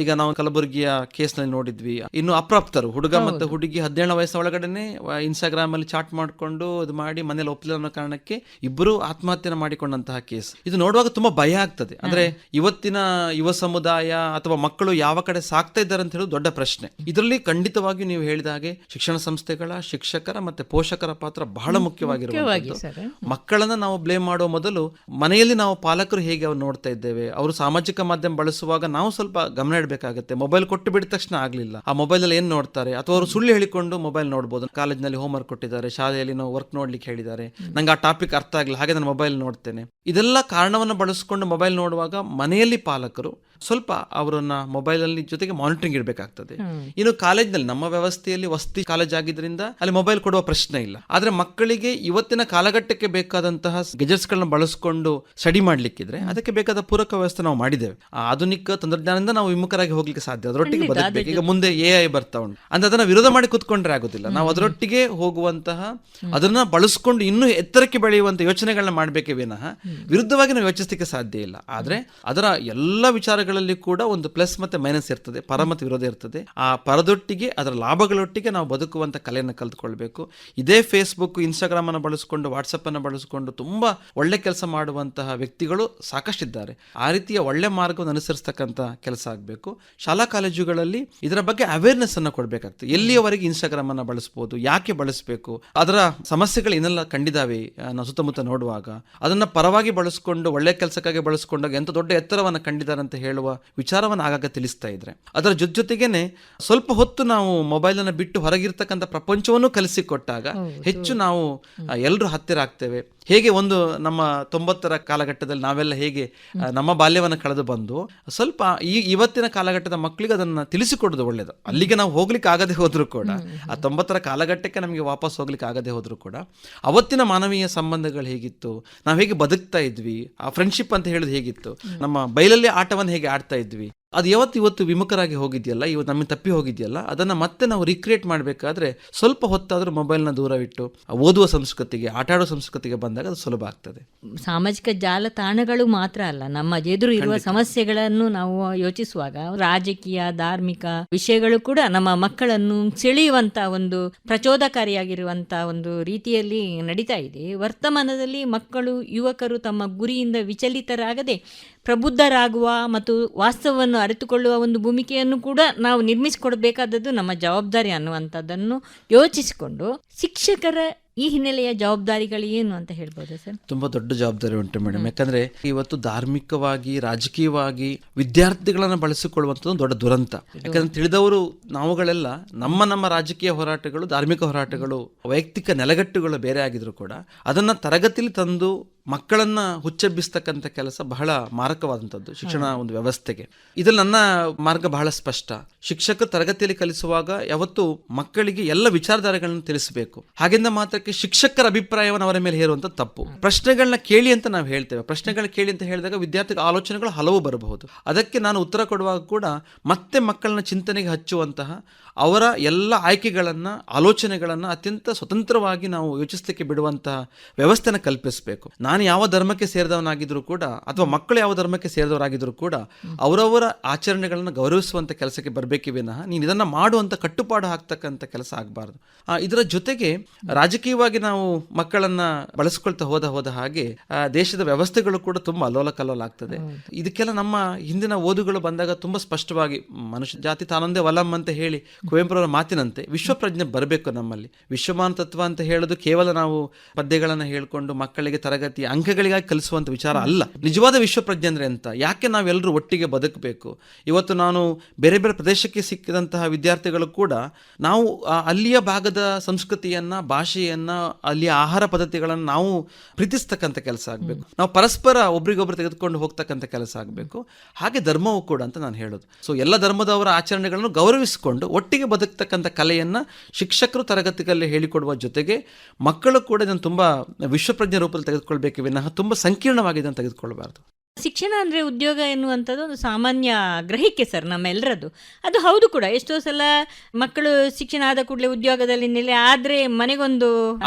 ಈಗ ನಾವು ಕಲಬುರಗಿಯ ಕೇಸ್ನಲ್ಲಿ ನೋಡಿದ್ವಿ, ಇನ್ನು ಅಪ್ರಾಪ್ತರು ಹುಡುಗ ಮತ್ತು ಹುಡುಗಿ 17 ವಯಸ್ಸಿನ ಒಳಗಡೆನೆ ಇನ್ಸ್ಟಾಗ್ರಾಮ್ ಅಲ್ಲಿ ಚಾಟ್ ಮಾಡಿಕೊಂಡು ಇದು ಮಾಡಿ ಮನೇಲಿ ಒಪ್ಪಲಿಲ್ಲ ಅನ್ನೋ ಕಾರಣಕ್ಕೆ ಇಬ್ಬರು ಆತ್ಮಹತ್ಯೆ ಮಾಡಿಕೊಂಡಂತಹ ಕೇಸ್. ಇದು ನೋಡುವಾಗ ತುಂಬಾ ಭಯ ಆಗ್ತದೆ. ಅಂದ್ರೆ ಇವತ್ತಿನ ಯುವ ಸಮುದಾಯ ಅಥವಾ ಮಕ್ಕಳು ಯಾವ ಕಡೆ ಸಾಕ್ತಾ ಇದ್ದಾರೆ ಅಂತ ಹೇಳೋದು ದೊಡ್ಡ ಪ್ರಶ್ನೆ. ಇದರಲ್ಲಿ ಖಂಡಿತವಾಗಿಯೂ ನೀವು ಹೇಳಿದ ಹಾಗೆ ಶಿಕ್ಷಣ ಸಂಸ್ಥೆಗಳ, ಶಿಕ್ಷಕರ ಮತ್ತೆ ಪೋಷಕರ ಪಾತ್ರ ಬಹಳ ಮುಖ್ಯವಾಗಿರುವಂಥದ್ದು. ಮಕ್ಕಳನ್ನ ನಾವು ಬ್ಲೇಮ್ ಮಾಡುವ ಮೊದಲು ಮನೆಯಲ್ಲಿ ನಾವು ಪಾಲಕರು ಹೇಗೆ ಅವ್ರು ನೋಡ್ತಾ ಇದ್ದೇವೆ, ಅವರು ಸಾಮಾಜಿಕ ಮಾಧ್ಯಮ ಬಳಸುವಾಗ ನಾವು ಸ್ವಲ್ಪ ಗಮನ ಇಡಬೇಕಾಗುತ್ತೆ. ಮೊಬೈಲ್ ಕೊಟ್ಟು ಬಿಡಿದ ತಕ್ಷಣ ಆಗ್ಲಿಲ್ಲ, ಆ ಮೊಬೈಲ್ ಅಲ್ಲಿ ಏನ್ ನೋಡ್ತಾರೆ, ಅಥವಾ ಅವರು ಸುಳ್ಳು ಹೇಳಿಕೊಂಡು ಮೊಬೈಲ್ ನೋಡ್ಬೋದು. ಕಾಲೇಜ್ನಲ್ಲಿ ಹೋಮ್ವರ್ಕ್ ಕೊಟ್ಟಿದ್ದಾರೆ, ಶಾಲೆಯಲ್ಲಿ ನಾವು ವರ್ಕ್ ನೋಡ್ಲಿಕ್ಕೆ ಹೇಳಿದ್ದಾರೆ, ನಂಗೆ ಆ ಟಾಪಿಕ್ ಅರ್ಥ ಆಗಿಲ್ಲ, ಹಾಗೆ ನಾನು ಮೊಬೈಲ್ ನೋಡ್ತೇನೆ. ಇದೆಲ್ಲ ಕಾರಣವನ್ನು ಬಳಸಿಕೊಂಡು ಮೊಬೈಲ್ ನೋಡುವಾಗ ಮನೆಯಲ್ಲಿ ಪಾಲಕರು ಸ್ವಲ್ಪ ಅವರನ್ನ ಮೊಬೈಲ್ ಅಲ್ಲಿ ಜೊತೆಗೆ ಮಾನಿಟರಿಂಗ್ ಇಡಬೇಕಾಗ್ತದೆ. ಇನ್ನು ಕಾಲೇಜ್ನಲ್ಲಿ ನಮ್ಮ ವ್ಯವಸ್ಥೆಯಲ್ಲಿ ವಸತಿ ಕಾಲೇಜ್ ಆಗಿದ್ರಿಂದ ಅಲ್ಲಿ ಮೊಬೈಲ್ ಕೊಡುವ ಪ್ರಶ್ನೆ ಇಲ್ಲ. ಆದ್ರೆ ಮಕ್ಕಳಿಗೆ ಇವತ್ತಿನ ಕಾಲಘಟ್ಟಕ್ಕೆ ಬೇಕಾದಂತಹ ಗೆಜೆಟ್ಸ್ ಗಳನ್ನ ಬಳಸಿಕೊಂಡು ಸ್ಟಡಿ ಮಾಡ್ಲಿಕ್ಕಿದ್ರೆ ಅದಕ್ಕೆ ಬೇಕಾದ ಪೂರಕ ವ್ಯವಸ್ಥೆ ನಾವು ಮಾಡಿದ್ದೇವೆ. ಆ ಆಧುನಿಕ ತಂತ್ರಜ್ಞಾನದಿಂದ ನಾವು ನಾವು ವಿಮುಖರಾಗಿ ಹೋಗ್ಲಿಕ್ಕೆ ಸಾಧ್ಯ, ಅದರೊಟ್ಟಿಗೆ ಖಂಡಿತ, ಬದುಕಬೇಕು. ಈಗ ಮುಂದೆ AI ಬರ್ತಾ ಉಂಟು ಅಂತ ಅದನ್ನ ವಿರೋಧ ಮಾಡಿ ಕುತ್ಕೊಂಡ್ರೆ ಆಗೋದಿಲ್ಲ. ನಾವು ಅದರೊಟ್ಟಿಗೆ ಹೋಗುವಂತಹ, ಅದನ್ನ ಬಳಸ್ಕೊಂಡು ಇನ್ನೂ ಎತ್ತರಕ್ಕೆ ಬೆಳೆಯುವಂತ ಯೋಚನೆಗಳನ್ನ ಮಾಡಬೇಕೇ ವಿನಃ ವಿರುದ್ಧವಾಗಿ ನಾವು ಯೋಚಿಸಲಿಕ್ಕೆ ಸಾಧ್ಯ ಇಲ್ಲ. ಆದ್ರೆ ಅದರ ಎಲ್ಲ ವಿಚಾರಗಳಲ್ಲಿ ಕೂಡ ಒಂದು ಪ್ಲಸ್ ಮತ್ತೆ ಮೈನಸ್ ಇರ್ತದೆ, ಪರ ಮತ್ತು ವಿರೋಧ ಇರ್ತದೆ. ಆ ಪರದೊಟ್ಟಿಗೆ ಅದರ ಲಾಭಗಳೊಟ್ಟಿಗೆ ನಾವು ಬದುಕುವಂತ ಕಲೆಯನ್ನು ಕಲ್ತ್ಕೊಳ್ಬೇಕು. ಇದೇ ಫೇಸ್ಬುಕ್, ಇನ್ಸ್ಟಾಗ್ರಾಮ್ ಅನ್ನು ಬಳಸಿಕೊಂಡು, ವಾಟ್ಸಪ್ ಅನ್ನು ಬಳಸಿಕೊಂಡು ತುಂಬಾ ಒಳ್ಳೆ ಕೆಲಸ ಮಾಡುವಂತಹ ವ್ಯಕ್ತಿಗಳು ಸಾಕಷ್ಟಿದ್ದಾರೆ. ಆ ರೀತಿಯ ಒಳ್ಳೆ ಮಾರ್ಗವನ್ನು ಅನುಸರಿಸ್ತಕ್ಕಂಥ ಕೆಲಸ ಆಗಬೇಕು. ಶಾಲಾ ಕಾಲೇಜುಗಳಲ್ಲಿ ಇದರ ಬಗ್ಗೆ ಅವೇರ್ನೆಸ್ ಅನ್ನು ಕೊಡಬೇಕಾಗ್ತದೆ. ಎಲ್ಲಿಯವರೆಗೆ ಇನ್ಸ್ಟಾಗ್ರಾಮ್ ಅನ್ನು ಬಳಸಬಹುದು, ಯಾಕೆ ಬಳಸಬೇಕು, ಅದರ ಸಮಸ್ಯೆಗಳು ಏನೆಲ್ಲ ಕಂಡಿದ್ದಾವೆ ನಾವು ಸುತ್ತಮುತ್ತ ನೋಡುವಾಗ, ಅದನ್ನ ಪರವಾಗಿ ಬಳಸಿಕೊಂಡು ಒಳ್ಳೆ ಕೆಲಸಕ್ಕಾಗಿ ಬಳಸಿಕೊಂಡಾಗ ಎಂತ ದೊಡ್ಡ ಎತ್ತರವನ್ನು ಕಂಡಿದ್ದಾರೆ ಅಂತ ಹೇಳುವ ವಿಚಾರವನ್ನು ಆಗಾಗ ತಿಳಿಸ್ತಾ ಇದ್ರೆ, ಅದರ ಜೊತೆಗೇನೆ ಸ್ವಲ್ಪ ಹೊತ್ತು ನಾವು ಮೊಬೈಲ್ ಅನ್ನು ಬಿಟ್ಟು ಹೊರಗಿರ್ತಕ್ಕಂಥ ಪ್ರಪಂಚವನ್ನು ಕಲಿಸಿಕೊಟ್ಟಾಗ ಹೆಚ್ಚು ನಾವು ಎಲ್ಲರೂ ಹತ್ತಿರ ಆಗ್ತೇವೆ. ಹೇಗೆ ಒಂದು ನಮ್ಮ 90ರ ಕಾಲಘಟ್ಟದಲ್ಲಿ ನಾವೆಲ್ಲ ಹೇಗೆ ನಮ್ಮ ಬಾಲ್ಯವನ್ನು ಕಳೆದು ಬಂದು ಸ್ವಲ್ಪ ಇವತ್ತಿನ ಕಾಲಘಟ್ಟದ ಮಕ್ಕಳಿಗೆ ಅದನ್ನ ತಿಳಿಸಿಕೊಡೋದು ಒಳ್ಳೇದು. ಅಲ್ಲಿಗೆ ನಾವು ಹೋಗ್ಲಿಕ್ಕೆ ಆಗದೆ ಹೋದ್ರು ಕೂಡ, ಆ 90ರ ಕಾಲಘಟ್ಟಕ್ಕೆ ನಮಗೆ ವಾಪಸ್ ಹೋಗ್ಲಿಕ್ಕೆ ಆಗದೆ ಹೋದ್ರು ಕೂಡ, ಅವತ್ತಿನ ಮಾನವೀಯ ಸಂಬಂಧಗಳು ಹೇಗಿತ್ತು, ನಾವು ಹೇಗೆ ಬದುಕ್ತಾ ಇದ್ವಿ, ಆ ಫ್ರೆಂಡ್ಶಿಪ್ ಅಂತ ಹೇಳೋದು ಹೇಗಿತ್ತು, ನಮ್ಮ ಬಯಲಲ್ಲಿ ಆಟವನ್ನು ಹೇಗೆ ಆಡ್ತಾ ಇದ್ವಿ, ಅದು ಇವತ್ತು ವಿಮುಖರಾಗಿ ಹೋಗಿದೆಯಲ್ಲ, ಇವತ್ತು ನಮಗೆ ತಪ್ಪಿ ಹೋಗಿದೆಯಲ್ಲ, ಅದನ್ನು ಮತ್ತೆ ನಾವು ರೀಕ್ರಿಯೇಟ್ ಮಾಡಬೇಕಾದ್ರೆ ಸ್ವಲ್ಪ ಹೊತ್ತಾದರೂ ಮೊಬೈಲ್ನ ದೂರವಿಟ್ಟು ಓದುವ ಸಂಸ್ಕೃತಿಗೆ, ಆಟ ಆಡೋ ಸಂಸ್ಕೃತಿಗೆ ಬಂದಾಗ ಅದು ಸುಲಭ ಆಗ್ತದೆ. ಸಾಮಾಜಿಕ ಜಾಲತಾಣಗಳು ಮಾತ್ರ ಅಲ್ಲ, ನಮ್ಮ ಎದುರು ಇರುವ ಸಮಸ್ಯೆಗಳನ್ನು ನಾವು ಯೋಚಿಸುವಾಗ ರಾಜಕೀಯ, ಧಾರ್ಮಿಕ ವಿಷಯಗಳು ಕೂಡ ನಮ್ಮ ಮಕ್ಕಳನ್ನು ಸೆಳೆಯುವಂತ ಒಂದು ಪ್ರಚೋದಕಾರಿಯಾಗಿರುವಂತ ಒಂದು ರೀತಿಯಲ್ಲಿ ನಡೀತಾ ಇದೆ. ವರ್ತಮಾನದಲ್ಲಿ ಮಕ್ಕಳು, ಯುವಕರು ತಮ್ಮ ಗುರಿಯಿಂದ ವಿಚಲಿತರಾಗದೆ ಪ್ರಬುದ್ಧರಾಗುವ ಮತ್ತು ವಾಸ್ತವವನ್ನು ಅರಿತುಕೊಳ್ಳುವ ಒಂದು ಭೂಮಿಕೆಯನ್ನು ಕೂಡ ನಾವು ನಿರ್ಮಿಸಿಕೊಡಬೇಕಾದದ್ದು ನಮ್ಮ ಜವಾಬ್ದಾರಿ ಅನ್ನುವಂಥದ್ದನ್ನು ಯೋಚಿಸಿಕೊಂಡು ಶಿಕ್ಷಕರ ಈ ಹಿನ್ನೆಲೆಯ ಜವಾಬ್ದಾರಿಗಳು ಏನು ಅಂತ ಹೇಳ್ಬೋದು ಸರ್? ತುಂಬಾ ದೊಡ್ಡ ಜವಾಬ್ದಾರಿ ಉಂಟು ಮೇಡಮ್. ಯಾಕಂದ್ರೆ ಇವತ್ತು ಧಾರ್ಮಿಕವಾಗಿ, ರಾಜಕೀಯವಾಗಿ ವಿದ್ಯಾರ್ಥಿಗಳನ್ನ ಬಳಸಿಕೊಳ್ಳುವಂಥದ್ದು ದೊಡ್ಡ ದುರಂತ. ಯಾಕಂದ್ರೆ ತಿಳಿದವರು ನಾವುಗಳೆಲ್ಲ ನಮ್ಮ ರಾಜಕೀಯ ಹೋರಾಟಗಳು, ಧಾರ್ಮಿಕ ಹೋರಾಟಗಳು, ವೈಯಕ್ತಿಕ ನೆಲೆಗಟ್ಟುಗಳು ಬೇರೆ ಆಗಿದ್ರು ಕೂಡ ಅದನ್ನ ತರಗತಿಲಿ ತಂದು ಮಕ್ಕಳನ್ನ ಹುಚ್ಚೆಬ್ಬಿಸ್ತಕ್ಕಂಥ ಕೆಲಸ ಬಹಳ ಮಾರಕವಾದಂಥದ್ದು ಶಿಕ್ಷಣ ಒಂದು ವ್ಯವಸ್ಥೆಗೆ. ಇದ್ರಲ್ಲಿ ನನ್ನ ಮಾರ್ಗ ಬಹಳ ಸ್ಪಷ್ಟ. ಶಿಕ್ಷಕರು ತರಗತಿಯಲ್ಲಿ ಕಲಿಸುವಾಗ ಯಾವತ್ತು ಮಕ್ಕಳಿಗೆ ಎಲ್ಲ ವಿಚಾರಧಾರೆಗಳನ್ನು ತಿಳಿಸಬೇಕು. ಹಾಗೆಂದ ಮಾತ್ರಕ್ಕೆ ಶಿಕ್ಷಕರ ಅಭಿಪ್ರಾಯವನ್ನು ಅವರ ಮೇಲೆ ಹೇರುವಂತ ತಪ್ಪು. ಪ್ರಶ್ನೆಗಳನ್ನ ಕೇಳಿ ಅಂತ ನಾವು ಹೇಳ್ತೇವೆ. ಪ್ರಶ್ನೆಗಳನ್ನ ಕೇಳಿ ಅಂತ ಹೇಳಿದಾಗ ವಿದ್ಯಾರ್ಥಿಗಳ ಆಲೋಚನೆಗಳು ಹಲವು ಬರಬಹುದು. ಅದಕ್ಕೆ ನಾನು ಉತ್ತರ ಕೊಡುವಾಗ ಕೂಡ ಮತ್ತೆ ಮಕ್ಕಳನ್ನ ಚಿಂತನೆಗೆ ಹಚ್ಚುವಂತಹ, ಅವರ ಎಲ್ಲ ಆಯ್ಕೆಗಳನ್ನ, ಆಲೋಚನೆಗಳನ್ನ ಅತ್ಯಂತ ಸ್ವತಂತ್ರವಾಗಿ ನಾವು ಯೋಚಿಸಲಿಕ್ಕೆ ಬಿಡುವಂತಹ ವ್ಯವಸ್ಥೆನ ಕಲ್ಪಿಸಬೇಕು. ನಾನು ಯಾವ ಧರ್ಮಕ್ಕೆ ಸೇರಿದವನಾಗಿದ್ರು ಕೂಡ, ಅಥವಾ ಮಕ್ಕಳು ಯಾವ ಧರ್ಮಕ್ಕೆ ಸೇರಿದವರಾಗಿದ್ರು ಕೂಡ, ಅವರವರ ಆಚರಣೆಗಳನ್ನ ಗೌರವಿಸುವಂತ ಕೆಲಸಕ್ಕೆ ಬರಬೇಕೇ ವಿನಃ ನೀನು ಇದನ್ನ ಮಾಡುವಂತ ಕಟ್ಟುಪಾಡು ಹಾಕ್ತಕ್ಕಂಥ ಕೆಲಸ ಆಗಬಾರ್ದು. ಇದರ ಜೊತೆಗೆ ರಾಜಕೀಯವಾಗಿ ನಾವು ಮಕ್ಕಳನ್ನ ಬಳಸಿಕೊಳ್ತಾ ಹೋದ ಹಾಗೆ ದೇಶದ ವ್ಯವಸ್ಥೆಗಳು ಕೂಡ ತುಂಬಾ ಅಲ್ಲೋಲ ಕಲ್ಲೋಲ ಆಗ್ತದೆ. ಇದಕ್ಕೆಲ್ಲ ನಮ್ಮ ಹಿಂದಿನ ಓದುಗಳು ಬಂದಾಗ ತುಂಬಾ ಸ್ಪಷ್ಟವಾಗಿ ಮನುಷ್ಯ ಜಾತಿ ತಾನೊಂದೇ ವಲಂ ಅಂತ ಹೇಳಿ ಕುವೆಂಪುರವರ ಮಾತಿನಂತೆ ವಿಶ್ವಪ್ರಜ್ಞೆ ಬರಬೇಕು ನಮ್ಮಲ್ಲಿ. ವಿಶ್ವಮಾನ ತತ್ವ ಅಂತ ಹೇಳೋದು ಕೇವಲ ನಾವು ಪದ್ಯಗಳನ್ನು ಹೇಳ್ಕೊಂಡು ಮಕ್ಕಳಿಗೆ ತರಗತಿ ಅಂಕಗಳಿಗಾಗಿ ಕಲಿಸುವಂತ ವಿಚಾರ ಅಲ್ಲ. ನಿಜವಾದ ವಿಶ್ವಪ್ರಜ್ಞೆ ಅಂದ್ರೆ ಎಂತ, ಯಾಕೆ ನಾವೆಲ್ಲರೂ ಒಟ್ಟಿಗೆ ಬದುಕಬೇಕು. ಇವತ್ತು ನಾನು ಬೇರೆ ಬೇರೆ ಪ್ರದೇಶಕ್ಕೆ ಸಿಕ್ಕಿದಂತಹ ವಿದ್ಯಾರ್ಥಿಗಳು ಕೂಡ ನಾವು ಅಲ್ಲಿಯ ಭಾಗದ ಸಂಸ್ಕೃತಿಯನ್ನ, ಭಾಷೆಯನ್ನ, ಅಲ್ಲಿಯ ಆಹಾರ ಪದ್ಧತಿಗಳನ್ನು ನಾವು ಪ್ರೀತಿಸ್ತಕ್ಕಂಥ ಕೆಲಸ ಆಗಬೇಕು. ನಾವು ಪರಸ್ಪರ ಒಬ್ರಿಗೊಬ್ರು ತೆಗೆದುಕೊಂಡು ಹೋಗ್ತಕ್ಕಂಥ ಕೆಲಸ ಆಗಬೇಕು. ಹಾಗೆ ಧರ್ಮವೂ ಕೂಡ ಅಂತ ನಾನು ಹೇಳೋದು. ಸೊ ಎಲ್ಲ ಧರ್ಮದವರ ಆಚರಣೆಗಳನ್ನು ಗೌರವಿಸಿಕೊಂಡು ಒಟ್ಟಿಗೆ ಬದುಕ್ತಕ್ಕಂಥ ಕಲೆಯನ್ನ ಶಿಕ್ಷಕರು ತರಗತಿಗಳಲ್ಲಿ ಹೇಳಿಕೊಡುವ ಜೊತೆಗೆ ಮಕ್ಕಳು ಕೂಡ ಇದನ್ನು ತುಂಬಾ ವಿಶ್ವಪ್ರಜ್ಞೆ ರೂಪದಲ್ಲಿ ತೆಗೆದುಕೊಳ್ಬೇಕು ವಿನಃ ತುಂಬಾ ಸಂಕೀರ್ಣವಾಗಿ ಇದನ್ನು ತೆಗೆದುಕೊಳ್ಬಾರ್ದು. ಶಿಕ್ಷಣ ಅಂದರೆ ಉದ್ಯೋಗ ಎನ್ನುವಂಥದ್ದು ಒಂದು ಸಾಮಾನ್ಯ ಗ್ರಹಿಕೆ ಸರ್ ನಮ್ಮೆಲ್ಲರದ್ದು. ಅದು ಹೌದು ಕೂಡ. ಎಷ್ಟೋ ಸಲ ಮಕ್ಕಳು ಶಿಕ್ಷಣ ಆದ ಕೂಡಲೇ ಉದ್ಯೋಗದಲ್ಲಿ ನೆಲೆ ಆದರೆ ಮನೆಗೊಂದು